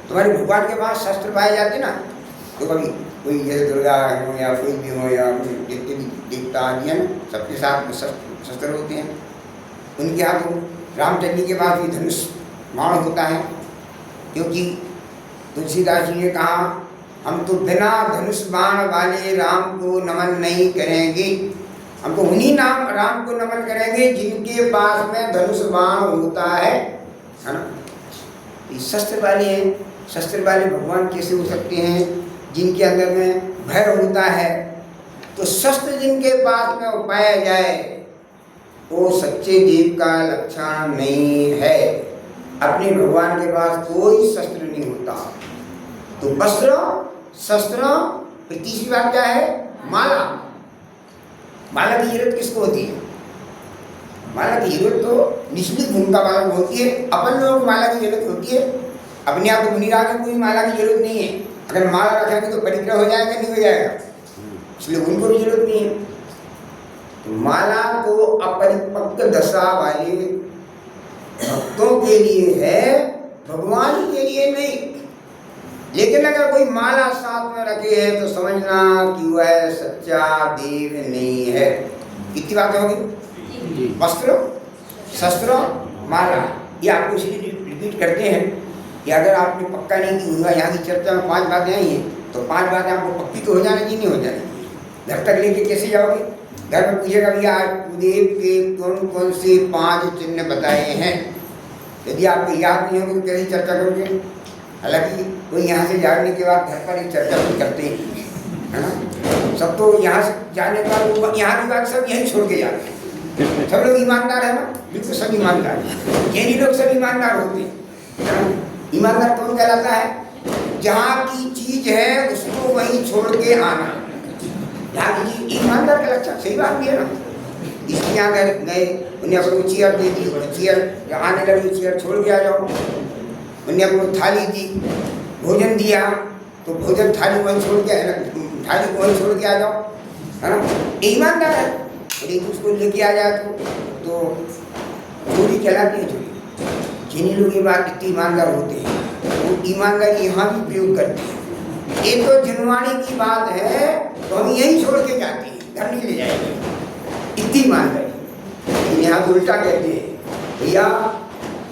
Speaker 1: तुम्हारे भगवान के पास शस्त्र पाए जाते ना, तो कभी कोई जैसे दुर्गा हो या कोई भी हो या जितने भी देवता आदि हैं सबके साथ में शस्त्र होते हैं। उनके हाथों रामचंद्र जी के पास भी धनुष बाण होता है, क्योंकि तुलसीदास जी ने कहा हम तो बिना धनुष बाण वाले राम को नमन नहीं करेंगे, हम तो उन्हीं नाम राम को नमन करेंगे जिनके पास में धनुष बाण होता है ना। शस्त्र वाले हैं, शस्त्र वाले भगवान कैसे हो सकते हैं? जिनके अंदर में भय होता है। तो शस्त्र जिनके पास में पाया जाए वो सच्चे देव का लक्षण नहीं है। अपने भगवान के पास कोई शस्त्र नहीं होता। तो वस्त्र, शस्त्र, तीसरी बात क्या है? माला। माला की जरूरत किसको होती है? माला की जरूरत तो निचली भूमिका वालों को होती है। अपन लोगों को माला की जरूरत होती है, अपने आप को मुनिराज को कोई माला की जरूरत नहीं है। अगर माला रखेंगे तो परिग्रह हो जाएगा, नहीं हो जाएगा, इसलिए उनको भी जरूरत नहीं है। तो माला तो अपरिपक्व दशा वाले भक्तों के लिए है, भगवान के लिए नहीं। लेकिन अगर कोई माला साथ में रखे है तो समझना कि वह सच्चा देव नहीं है। कितनी बातें होगी? वस्त्र, शस्त्र, माला, ये आपको इसलिए रिपीट करते हैं कि अगर आपने पक्का नहीं की हुआ, यहाँ की चर्चा में 5 बातें आई हैं तो 5 बातें आपको पक्की तो हो जाने की नहीं हो जाएगी। घर तक लेके कैसे जाओगे? घर में पूछेगा भैया आज कुलदेव के कौन कौन से 5 चिन्ह बताए हैं, यदि आपको याद नहीं होगी तो कैसे चर्चा करोगे? हालांकि कोई यहाँ से जाने के बाद घर पर एक चर्चा भी करते हैं, है ना? सब तो यहाँ से जाने के बाद यहाँ की बात सब यहीं छोड़ के जाते हैं। सब लोग ईमानदार है ना? बिल्कुल सब ईमानदार है, यही लोग सब ईमानदार होते हैं। ईमानदार कौन कहलाता है? जहाँ की चीज है उसको वहीं छोड़ के आना, यहाँ की चीज ईमानदार का लक्षण। सही बात भी है ना? इसलिए यहाँ गए उन्हें अपनी चेयर दे दी, चेयर आने लगी, चेयर छोड़ के आ जाओ। उन्हें अपनी थाली दी, भोजन दिया तो भोजन थाली वहीं छोड़ के, थाली को वहीं छोड़ के आ जाओ, है ना? ईमानदार है। और एक उसको लेके आ जाए तो चोरी कहलाती है चोरी। जिन्हीं लोग ये बात इतनी ईमानदार होते हैं वो ईमानदारी यहाँ भी प्रयोग करते हैं। एक तो जनवाणी की बात है तो हम यहीं छोड़ के जाते हैं, घर नहीं ले जाएंगे, इतनी ईमानदारी। यहाँ तो उल्टा कहते हैं भैया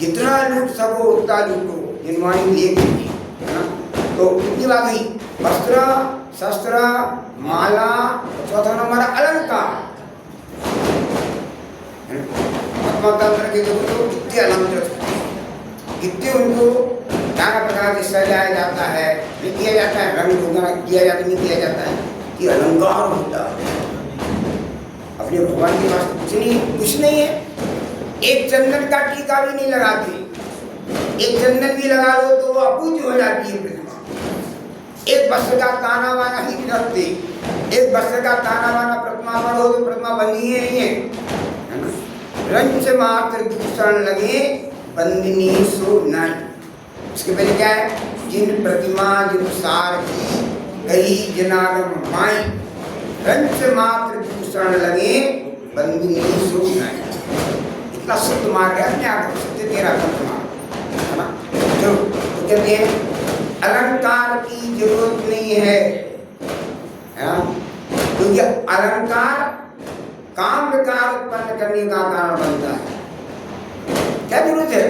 Speaker 1: जितना लूट सको उतना लूटो, जनवाणी एक ही, है ना? तो कितनी बात हुई? वस्त्र, शस्त्र, माला, चौथा नंबर अलंकार। तंत्र के देखो तो कितने अलंकृत होते हैं, कितने उनको नाना प्रकार से सजाया जाता है, नहीं किया जाता है, रंग रोगन किया जाता नहीं किया जाता है, कि अलंकार होता है। अपने भगवान के पास कुछ नहीं है। एक चंदन का टीका भी नहीं लगाते, एक चंदन भी लगा लो तो वो अपूज्य हो जाती है प्रतिमा। एक वस्त्र का ताना बाना ही नहीं रखते, एक वस्त्र का ताना बाना प्रतिमा पर हो तो प्रतिमा बनी ही नहीं है। रंच मात्र दूषण लगे बंदिनी सो नहीं। इसके पहले क्या है? जिन प्रतिमा जिन सार की गई जनागम माई, रंच मात्र दूषण लगे बंदिनी सो नहीं। इतना शुद्ध मार्ग है अपने आप सत्य तेरा मार्ग, है ना? जो तो कहते हैं अलंकार की जरूरत नहीं है, क्योंकि अलंकार काम विकार उत्पन्न करने का कारण बनता है। क्या जरूरत है?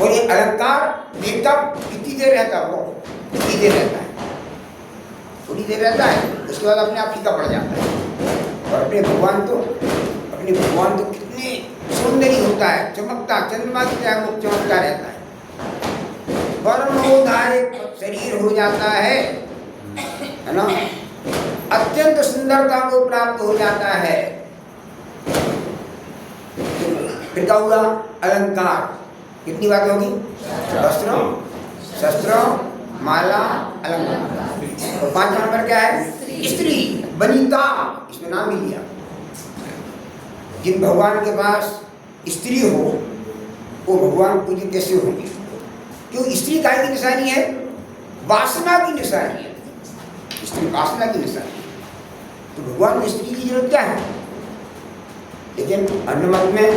Speaker 1: और ये अलंकार मेकअप कितनी देर रहता है? वो कितनी देर रहता है? थोड़ी देर रहता है, उसके बाद अपने आप फीका पड़ जाता है। और अपने भगवान तो कितने सौंदर्य होता है, चमकता, चंद्रमा की तरह चमकता रहता है। वर्णोधारित शरीर हो जाता है ना? अत्यंत सुंदरता को प्राप्त हो जाता है। फिर क्या हुआ? अलंकार। कितनी बात होगी? वस्त्र, शस्त्र, माला, अलंकार। और 5 नंबर क्या है? स्त्री, वनिता, इसमें नाम ही लिया। जिन भगवान के पास स्त्री हो वो भगवान पूज्य कैसे होंगे? क्यों? स्त्री काय की निशानी है? वासना की निशानी है। स्त्री वासना की निशानी है, तो भगवान को स्त्री की जरूरत क्या है? लेकिन अन्य मत में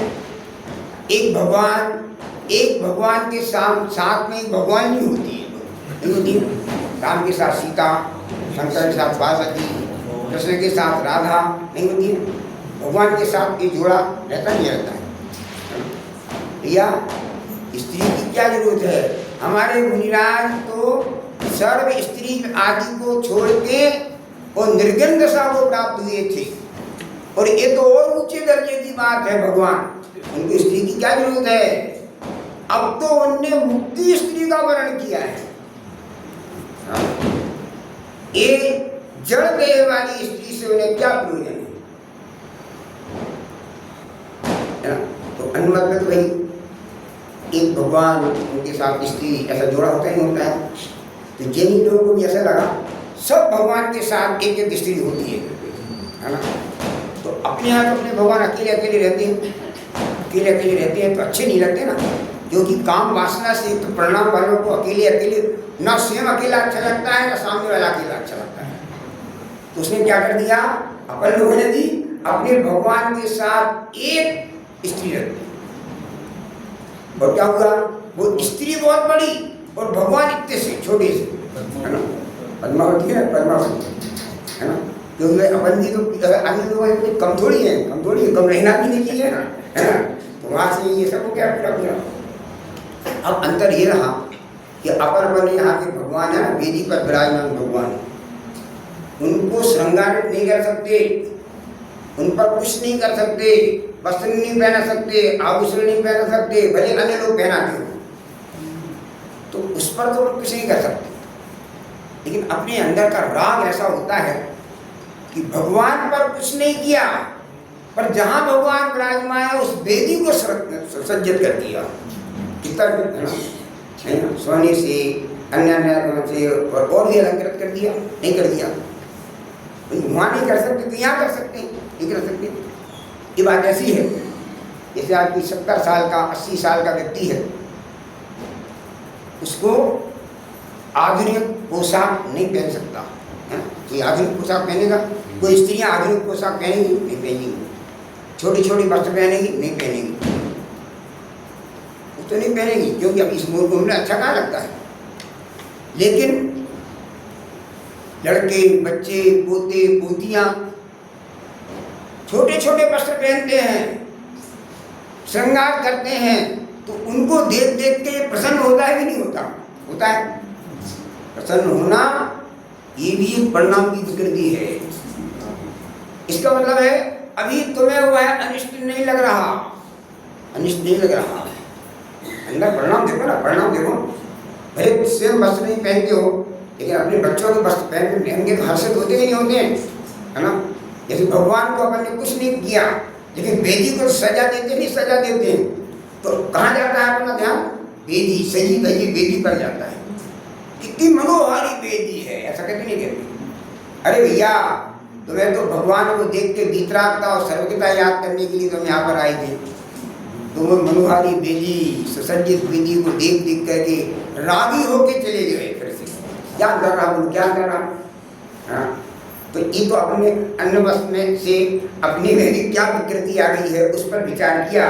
Speaker 1: एक भगवान के साथ में एक भगवान नहीं होती है, नहीं होती। राम के साथ सीता, शंकर के साथ पार्वती, कृष्ण के साथ राधा, नहीं होती है। भगवान के साथ ये जोड़ा रहता नहीं रहता है। भैया स्त्री की क्या जरूरत है? हमारे मुनिराज तो सर्व स्त्री आदि को छोड़ के और निर्गुण दशा को प्राप्त हुए थे, और ये तो और ऊंचे दर्जे की बात है। भगवान उनको स्त्री की क्या जरूरत है? अब तो उनने मुक्ति स्त्री का वर्णन किया है। ये जड़ देह वाली स्त्री से उन्हें क्या प्रयोजन है? तो अनुमत में तो भाई एक भगवान उनके साथ स्त्री ऐसा जोड़ा होता ही होता है। तो जिन लोगों को भी ऐसा लगा सब भगवान के साथ एक एक स्त्री होती है ना? तो अपने यहाँ तो अपने भगवान अकेले अकेले रहते हैं तो अच्छे नहीं लगते ना, क्योंकि काम वासना से तो परिणाम वालों को अकेले ना स्वयं अकेला अच्छा लगता है ना सामने वाला अकेला अच्छा लगता है। तो उसने क्या कर दिया? अपन लोगों ने दी अपने भगवान के साथ एक स्त्री रख दी। और क्या हुआ? वो स्त्री बहुत बड़ी और भगवान इतने से छोटे से, है ना? पद्मावती है, है ना? क्योंकि अपन भी तो अन्य लोग कम थोड़ी है, कम रहना भी नहीं चाहिए ना, है ना? तो वहाँ से ये सब क्या पूरा। अब अंतर ये रहा कि अपन यहाँ के भगवान है ना, वेदी पर विराजमान भगवान, उनको श्रृंगारित नहीं कर सकते, उन पर कुछ नहीं कर सकते, वस्त्र नहीं पहना सकते, आभूषण नहीं पहना सकते, भले अन्य लोग पहनाते हो, तो उस पर तो कुछ नहीं कर सकते। लेकिन अपने अंदर का राग ऐसा होता है कि भगवान पर कुछ नहीं किया, पर जहां भगवान विराजमान है उस वेदी को सुसज्जित कर दिया। कितना है ना, सोने से, अन्य अन्य से और भी अलंकृत कर दिया, नहीं कर दिया। वहाँ नहीं कर सकते तो यहाँ कर सकते हैं, नहीं कर सकते। ये बात ऐसी है जैसे आज कोई 70 साल का 80 साल का व्यक्ति है, उसको आधुनिक पोशाक नहीं पहन सकता है। कोई आधुनिक पोशाक पहनेगा, कोई स्त्रियाँ आधुनिक पोशाक पहनेंगी, नहीं पहनेंगी, छोटी छोटी वस्त्र पहनेंगी, नहीं पहनेंगी, वो तो नहीं पहनेंगी, क्योंकि अब इस मोर को हमें अच्छा कहाँ लगता है। लेकिन लड़के, बच्चे, पोते, पोतियाँ छोटे छोटे वस्त्र पहनते हैं, श्रृंगार करते हैं, तो उनको देख देख के प्रसन्न होता है कि नहीं होता? होता है। प्रसन्न होना ये भी एक परिणाम की विकृति है। इसका मतलब है अभी तुम्हें हुआ है अनिष्ट नहीं लग रहा, अनिष्ट नहीं लग रहा, अंदर परिणाम देखो ना, परिणाम देखो। भले स्वयं वस्त्र नहीं पहनते हो, लेकिन अपने बच्चों के वस्त्र पहनके तो हर्षित होते ही नहीं होते हैं, है ना। जैसे भगवान को अपन ने कुछ नहीं किया, लेकिन वेदी को सजा देते नहीं, सजा देते हैं, तो कहाँ जाता है अपना ध्यान? वेदी, सही धजी वेदी पर जाता है। कितनी मनोहारी वेदी है, ऐसा कहते नहीं कहते। अरे भैया, तुम्हें तो भगवान को देख के वितरागता और सर्वज्ञता याद करने के लिए तुम यहाँ पर आए थे। तुम मनोहारी वेदी, सुसज्जित वेदी को देख देख करके रागी होके चले गए। फिर से क्या कर रहा हूँ, क्या कर रहा हूँ? हाँ, तो ये तो अपने अन्न वस्त्र में से अपनी में क्या विकृति आ गई है उस पर विचार किया,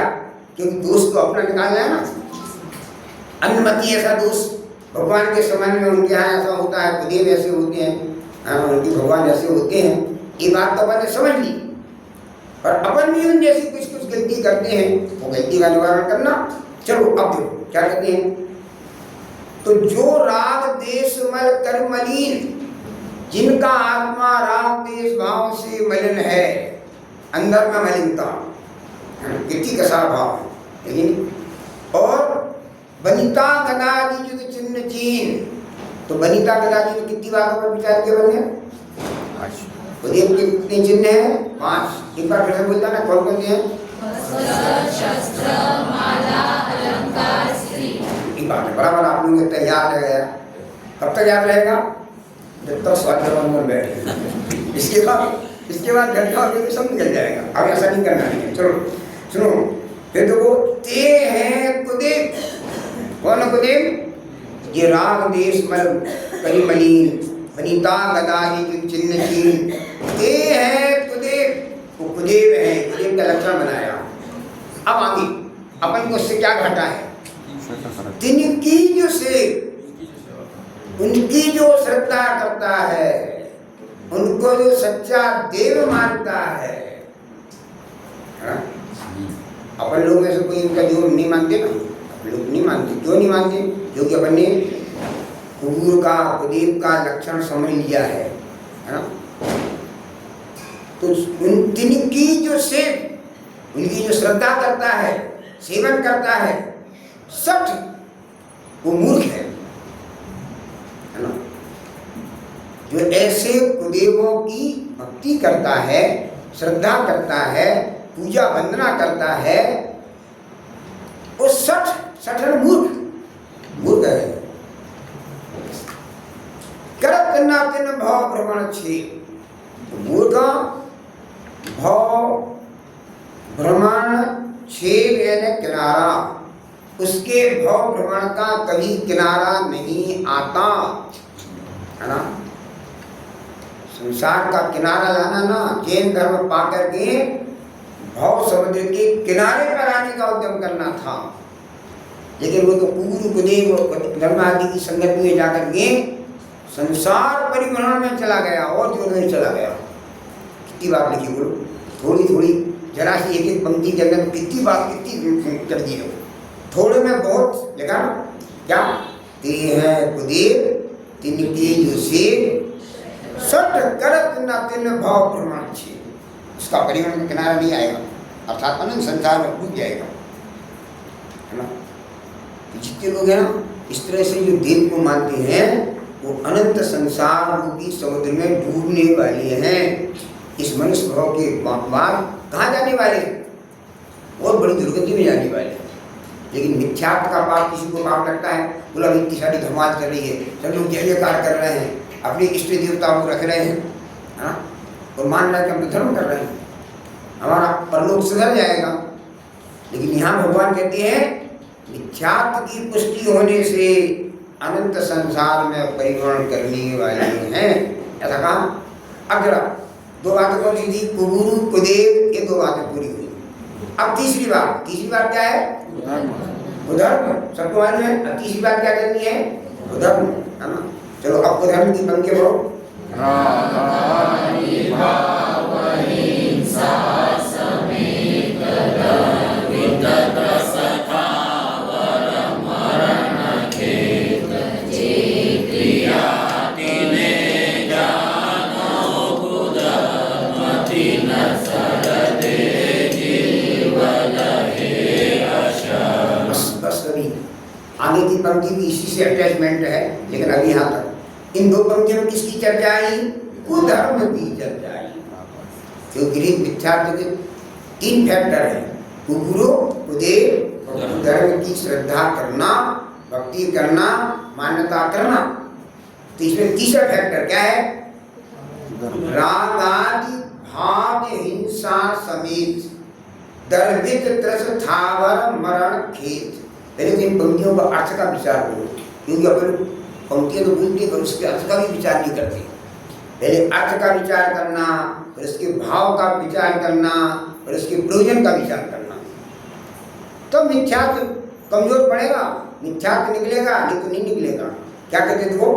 Speaker 1: क्योंकि दोष तो अपना निकालना है ना। अन्नमति ऐसा दोष भगवान के समय में उनके यहाँ ऐसा होता है, खुदेव ऐसे होते हैं, उनके भगवान ऐसे होते हैं, ये बात तो अपन ने समझ ली। और अपन भी उन जैसी कुछ कुछ गलती करते हैं, वो गलती का निवारण करना। चलो अब देखो क्या कहते हैं, तो जो राग देश मल कर मलिन, जिनका आत्मा राग देश भाव से मलिन है, अंदर में मलिनता, कितनी कसा भाव है, लेकिन और वनिता गदादि युग चिन्ह चीन, तो वनिता गदादि में कितनी बातों पर विचार किया बने? उदय के कितने चिन्ह हैं? 5। एक बार फिर से बोलता ना, कौन कौन से हैं? शस्त्र, माला, अलंकार, स्त्री। एक बात है, बराबर आप लोगों को तैयार रह गया। कब तक याद रहेगा? जब तक स्वाध्याय में बैठे। इसके बाद घंटा हो तो सब निकल जाएगा। अब ऐसा नहीं करना है। चलो सुनो, फिर देखो, ते हैं कुदेव। कौन है कुदेव? ये राग देश मल करी मलिन, वनिता गदादि चिन्ह चीन, ते हैं कुदेव। वो कुदेव है, कुदेव का लक्षण बनाया। अब आगे अपन को उससे क्या घटा है? तिनकी जो से उनकी जो श्रद्धा करता है, उनको जो सच्चा देव मानता है, अपन लोग में से कोई उनका देव नहीं मानते ना, अपन लोग नहीं मानते। क्यों नहीं मानते? क्योंकि अपन ने कुबूर का, कुदेव का लक्षण समझ लिया है ना। तो उन तिनकी जो से उनकी जो श्रद्धा करता है, सेवन करता है, सठ वो मूर्ख है ना। जो ऐसे कुदेवों की भक्ति करता है, श्रद्धा करता है, पूजा वंदना करता है, वो सठ मूर्ख है। करत नातिन भाव भ्रमण छे, मूर्ख भाव भ्रमण छेद यानी किनारा, उसके भाव भ्रमण का कभी किनारा नहीं आता, है ना। संसार का किनारा लाना ना, जैन धर्म पा करके भाव समुद्र के किनारे पर आने का उद्यम करना था, लेकिन वो तो पूर्व कुदेव धर्म आदि की संगत में जाकर के संसार परिभ्रमण में चला गया और जोर में चला गया। कितनी बात लिखी बोलो, थोड़ी थोड़ी जरा सी एक एक पंक्ति के अंदर कितनी बात कितनी कर दी है। थोड़े में बहुत लिखा ना, क्या? ते हैं कुदेव तिनके जो से सट करत न तिन भाव प्रमाण छे, उसका परिमाण किनारा नहीं आएगा, अर्थात अनंत संसार में डूब जाएगा, है ना। जितने लोग हैं ना इस तरह से जो देव को मानते हैं वो अनंत संसार रूपी समुद्र में डूबने वाले हैं। इस मनुष्य भाव के बाद कहाँ जाने वाले हैं? बहुत बड़ी दुर्गति में जाने वाले हैं। लेकिन मिथ्यात्व का पाप किसी को पाप लगता है, बोला इतनी सारी धमाल कर रही है, सब लोग जय जयकार कर रहे हैं, अपने इष्ट देवताओं को रख रहे हैं, हाँ, और मान रहा है कि हम तो धर्म कर रहे हैं, हमारा परलोक सुधर जाएगा। लेकिन यहाँ भगवान कहते हैं मिथ्यात्व की पुष्टि होने से अनंत संसार में परिभ्रमण करने वाले हैं, ऐसा कहा। अगला दो बातें कौन सी थी? कुगुरु कुदेव, ये दो बातें पूरी हुई। अब तीसरी बात क्या है? उधर्म, सबको मालूम है। अब तीसरी बात क्या करनी है? उधर्म, है ना। चलो अब उधर्म की पंक्ति बोलो। आगे की पंक्ति भी इसी से अटैचमेंट है, लेकिन अभी यहाँ तक इन दो पंक्तियों में किसकी चर्चा आई? कुधर्म की चर्चा आई। क्योंकि मिथ्यात्व के तीन फैक्टर हैं, कुगुरु, कुदेव और कुधर्म की श्रद्धा करना, भक्ति करना, मान्यता करना। तो इसमें तीसरा फैक्टर क्या है? राग आदि भाव हिंसा समेत दर्भित त्रस थावर मरण खेत। पहले तो इन पंक्तियों का अर्थ का विचार करो, क्योंकि अपन पंक्तियां तो बोलते पर उसके अर्थ का भी विचार नहीं करते। पहले अर्थ का विचार करना, फिर उसके भाव का विचार करना, फिर उसके प्रयोजन का विचार करना, तो मिथ्यात्व कमजोर पड़ेगा, मिथ्यात्व निकलेगा, नहीं तो नहीं निकलेगा। क्या कहते थे वो?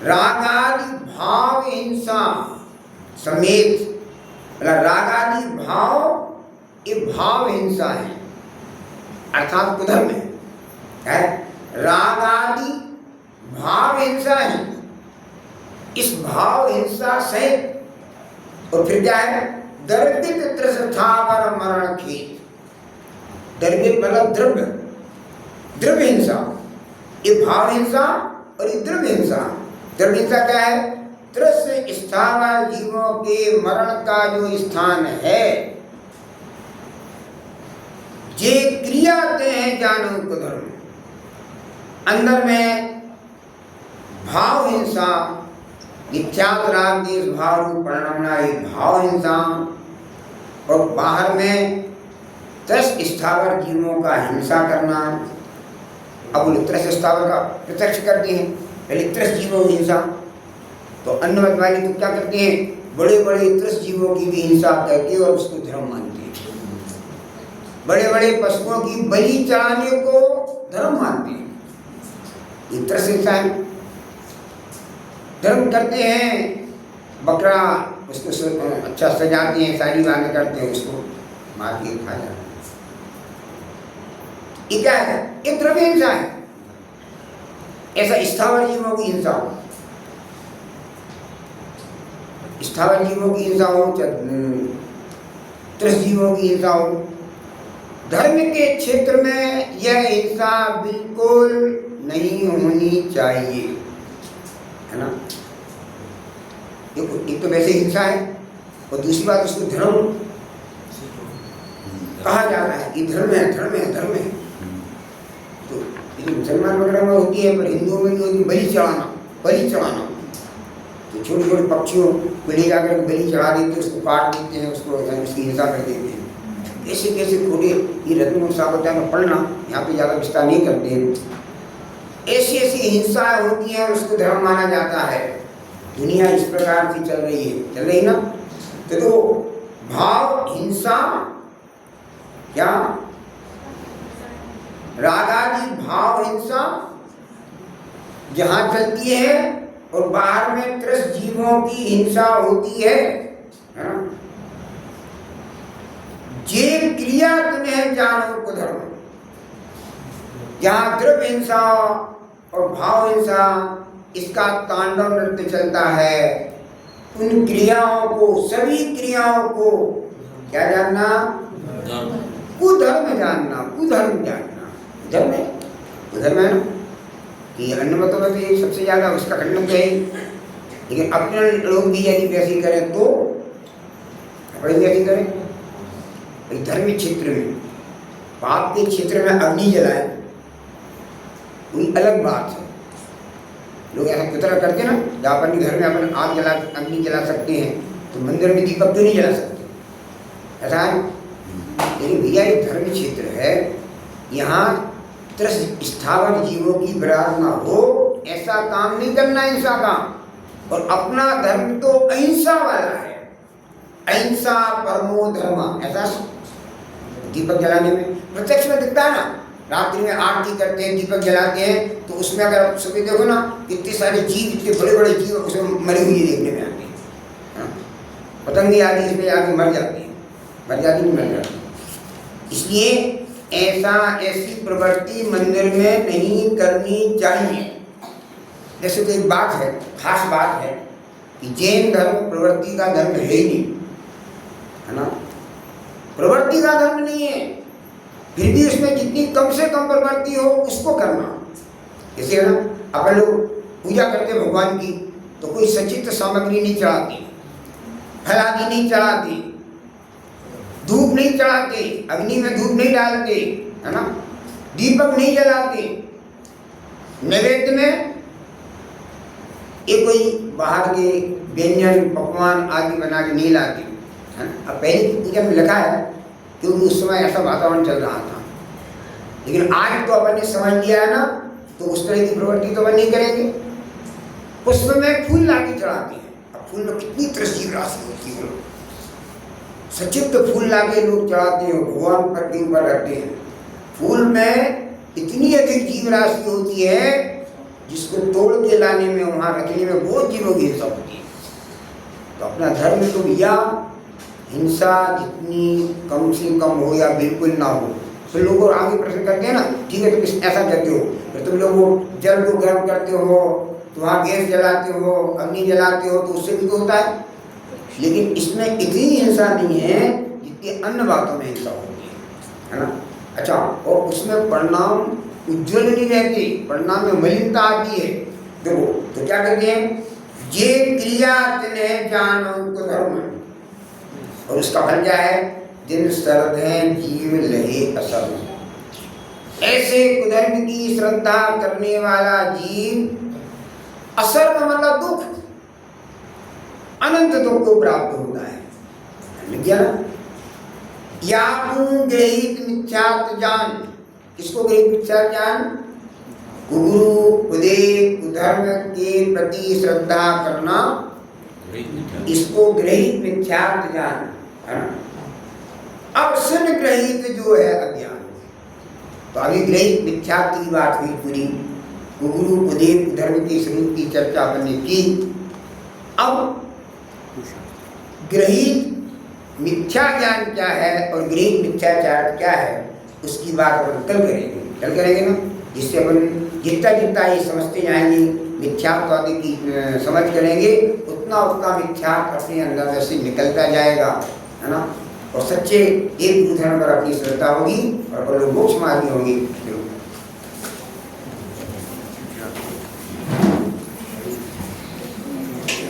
Speaker 1: रागादि भाव हिंसा समेत, रागादि भाव ये भाव हिंसा है, अर्थात कुधर्म है। राग आदि भाव हिंसा है, इस भाव हिंसा सहित और फिर क्या है? दर्पित त्रस्थावर मरण खेत। दर्पित मतलब द्रव्य, द्रव्य हिंसा, ये भाव हिंसा और ये द्रव्य हिंसा। द्रव्य हिंसा क्या है? त्रस्त स्थावर जीवों के मरण का जो स्थान है, जे क्रिया ते हैं जानो कुधर्म। अंदर में भाव हिंसा, मिथ्यात्व राग देश भाव रूप परिणामना ये भाव हिंसा, और बाहर में त्रस्त स्थावर जीवों का हिंसा करना। अब बोले त्रस्त स्थावर का प्रत्यक्ष करते हैं, पहले त्रस्त जीवों की हिंसा। तो अन्नमत वाली तो क्या करते हैं? बड़े बड़े त्रस्त जीवों की भी हिंसा करके और उसको धर्म मानते हैं। बड़े बड़े पशुओं की बलि चढ़ाने को धर्म मानते हैं, ये त्रस्त हिंसा है। धर्म करते हैं, बकरा उसको अच्छा सजाते हैं, सारी बातें करते हैं, उसको मार के खा जाते हैं। ये क्या है? ये द्रव्य हिंसा है। ऐसा स्थावर जीवों की हिंसा हो, स्थावर जीवों की हिंसा हो, त्रस्त जीवों की हिंसा हो। धर्म के क्षेत्र में यह हिंसा बिल्कुल नहीं होनी चाहिए, है ना। देखो, एक तो वैसे हिंसा है, और दूसरी बात उसको धर्म कहा जा रहा है, ये धर्म है, धर्म है, धर्म है। तो ये मुसलमान वगैरह में होती है, पर हिंदुओं में नहीं होती। बलि चढ़ाना, बलि चढ़ाना, तो छोटे छोटे पक्षियों को ले जाकर बलि चढ़ा देते हैं, उसको काट देते हैं, उसको उसकी हिंसा कर देते हैं। ऐसे कैसे खोटे ये रत्न साबता में पढ़ना, यहाँ पे ज़्यादा विस्तार नहीं करते हैं। ऐसी ऐसी हिंसाएं होती हैं, उसको धर्म माना जाता है। दुनिया इस प्रकार से चल रही है, चल रही ना। तो भाव हिंसा क्या? रागादि भाव हिंसा जहाँ चलती है, और बाहर में त्रस्त जीवों की हिंसा होती है, ना? जे क्रिया तुम्हें जानो कुधर्म, जहाँ द्रव्य हिंसा और भाव हिंसा इसका तांडव नृत्य चलता है, उन क्रियाओं को, सभी क्रियाओं को क्या जानना? कुधर्म जानना, कुधर्म जानना। धर्म है, कुधर्म है ना कि अन्य मतों में तो ये सबसे ज्यादा उसका खंडन है, लेकिन अपने लोग भी यदि वैसे करें तो अपने वैसे करें। धर्म क्षेत्र में, पाप के क्षेत्र में अग्नि जलाए, कोई अलग बात है। लोग ऐसा कितना करते हैं ना, जहाँ पर घर में अपन आग जला, अग्नि जला सकते हैं, तो मंदिर में दीपक क्यों नहीं जला सकते? ऐसा है। लेकिन भैया ये धर्म क्षेत्र है, यहाँ त्रस्त स्थावर जीवों की विराधना हो, ऐसा काम नहीं करना, हिंसा काम। और अपना धर्म तो अहिंसा वाला है, अहिंसा परमो धर्म। ऐसा दीपक जलाने में प्रत्यक्ष में दिखता है ना, रात्रि में आरती करते हैं, दीपक जलाते हैं, तो उसमें अगर आप सुबह देखो ना, कितने सारे जीव, इतने बड़े बड़े जीव उसमें मरे हुए देखने में आते हैं। पतंगे आदि इसमें आगे मर जाती हैं, मर जाती नहीं, मर जाती। इसलिए ऐसी प्रवृत्ति मंदिर में नहीं करनी चाहिए। जैसे तो एक बात है, खास बात है कि जैन धर्म प्रवृत्ति का धर्म है ही नहीं, है ना, प्रवृत्ति का धर्म नहीं है। फिर भी उसमें जितनी कम से कम प्रवृत्ति हो उसको करना। जैसे है ना, अपन लोग पूजा करते भगवान की, तो कोई सचित्र सामग्री नहीं चढ़ाती, फल आदि नहीं चढ़ाती, धूप नहीं चढ़ाते, अग्नि में धूप नहीं डालते, है ना, दीपक नहीं जलाते, नैवेद्य में ये कोई बाहर के व्यंजन पकवान आदि बना के नहीं लाते, है ना। अब पहले की पूजा में लिखा है क्योंकि उस समय ऐसा वातावरण चल रहा था, लेकिन आज तो अपन ने समझ लिया है ना, तो उस तरह की प्रवृत्ति तो अपन नहीं करेंगे। पुष्प में फूल लाके चढ़ाते हैं, अब फूल में कितनी तरह राशि होती है, सचित्र फूल लाके लोग चढ़ाते हैं, भगवान पर के ऊपर रखते हैं। फूल में इतनी अधिक जीव राशि होती है, जिसको तोड़ के लाने में, वहां रखने में बहुत जीवों की हिंसा होती है। तो अपना धर्म तो भैया हिंसा जितनी कम से कम हो या बिल्कुल ना हो। तो लोग आगे प्रश्न करते हैं ना, ठीक है तुम ऐसा कहते हो, फिर तुम लोग जल को गर्म करते हो, तो वहाँ गैस जलाते हो, अग्नि जलाते हो, तो उससे भी तो होता है। लेकिन इसमें इतनी हिंसा नहीं है जितनी अन्य बातों में हिंसा होती है ना। अच्छा, और उसमें परिणाम उज्ज्वल नहीं रहते, परिणाम में मलिनता आती है। देखो तो क्या कहते हैं, ये क्रिया तिन्हें जानो कुधर्म, और उसका फल क्या है, जिन श्रद्धें जीव लहे असर। ऐसे कुधर्म की श्रद्धा करने वाला जीव असर का मतलब दुख, अनंत दुख को प्राप्त होता है। क्या या ग्रहित मिथ्यात्व ज्ञान, किसको ग्रहित मिथ्यात्व ज्ञान, गुरु उपदेश कुधर्म के प्रति श्रद्धा करना, इसको ग्रहित मिथ्यात्व ज्ञान है ना। अब सुन ग्रहित जो है अज्ञान, तो अभी ग्रहित मिथ्यात्व की बात हुई पूरी, गुरु उपदेश धर्म के स्वरूप की चर्चा हमने की। अब ग्रहित मिथ्या ज्ञान क्या है और ग्रहित मिथ्याचार क्या है, उसकी बात अपन कल करेंगे ना, जिससे अपन जितना जितना ये समझते जाएंगे, मिथ्यात्व की समझ करेंगे, उतना उतना मिथ्यात्व अपने अंदर से निकलता जाएगा, है ना। और सच्चे एक गुरु धर्म पर अपनी श्रद्धा होगी और अपन लोग मोक्ष मार्गी होंगे।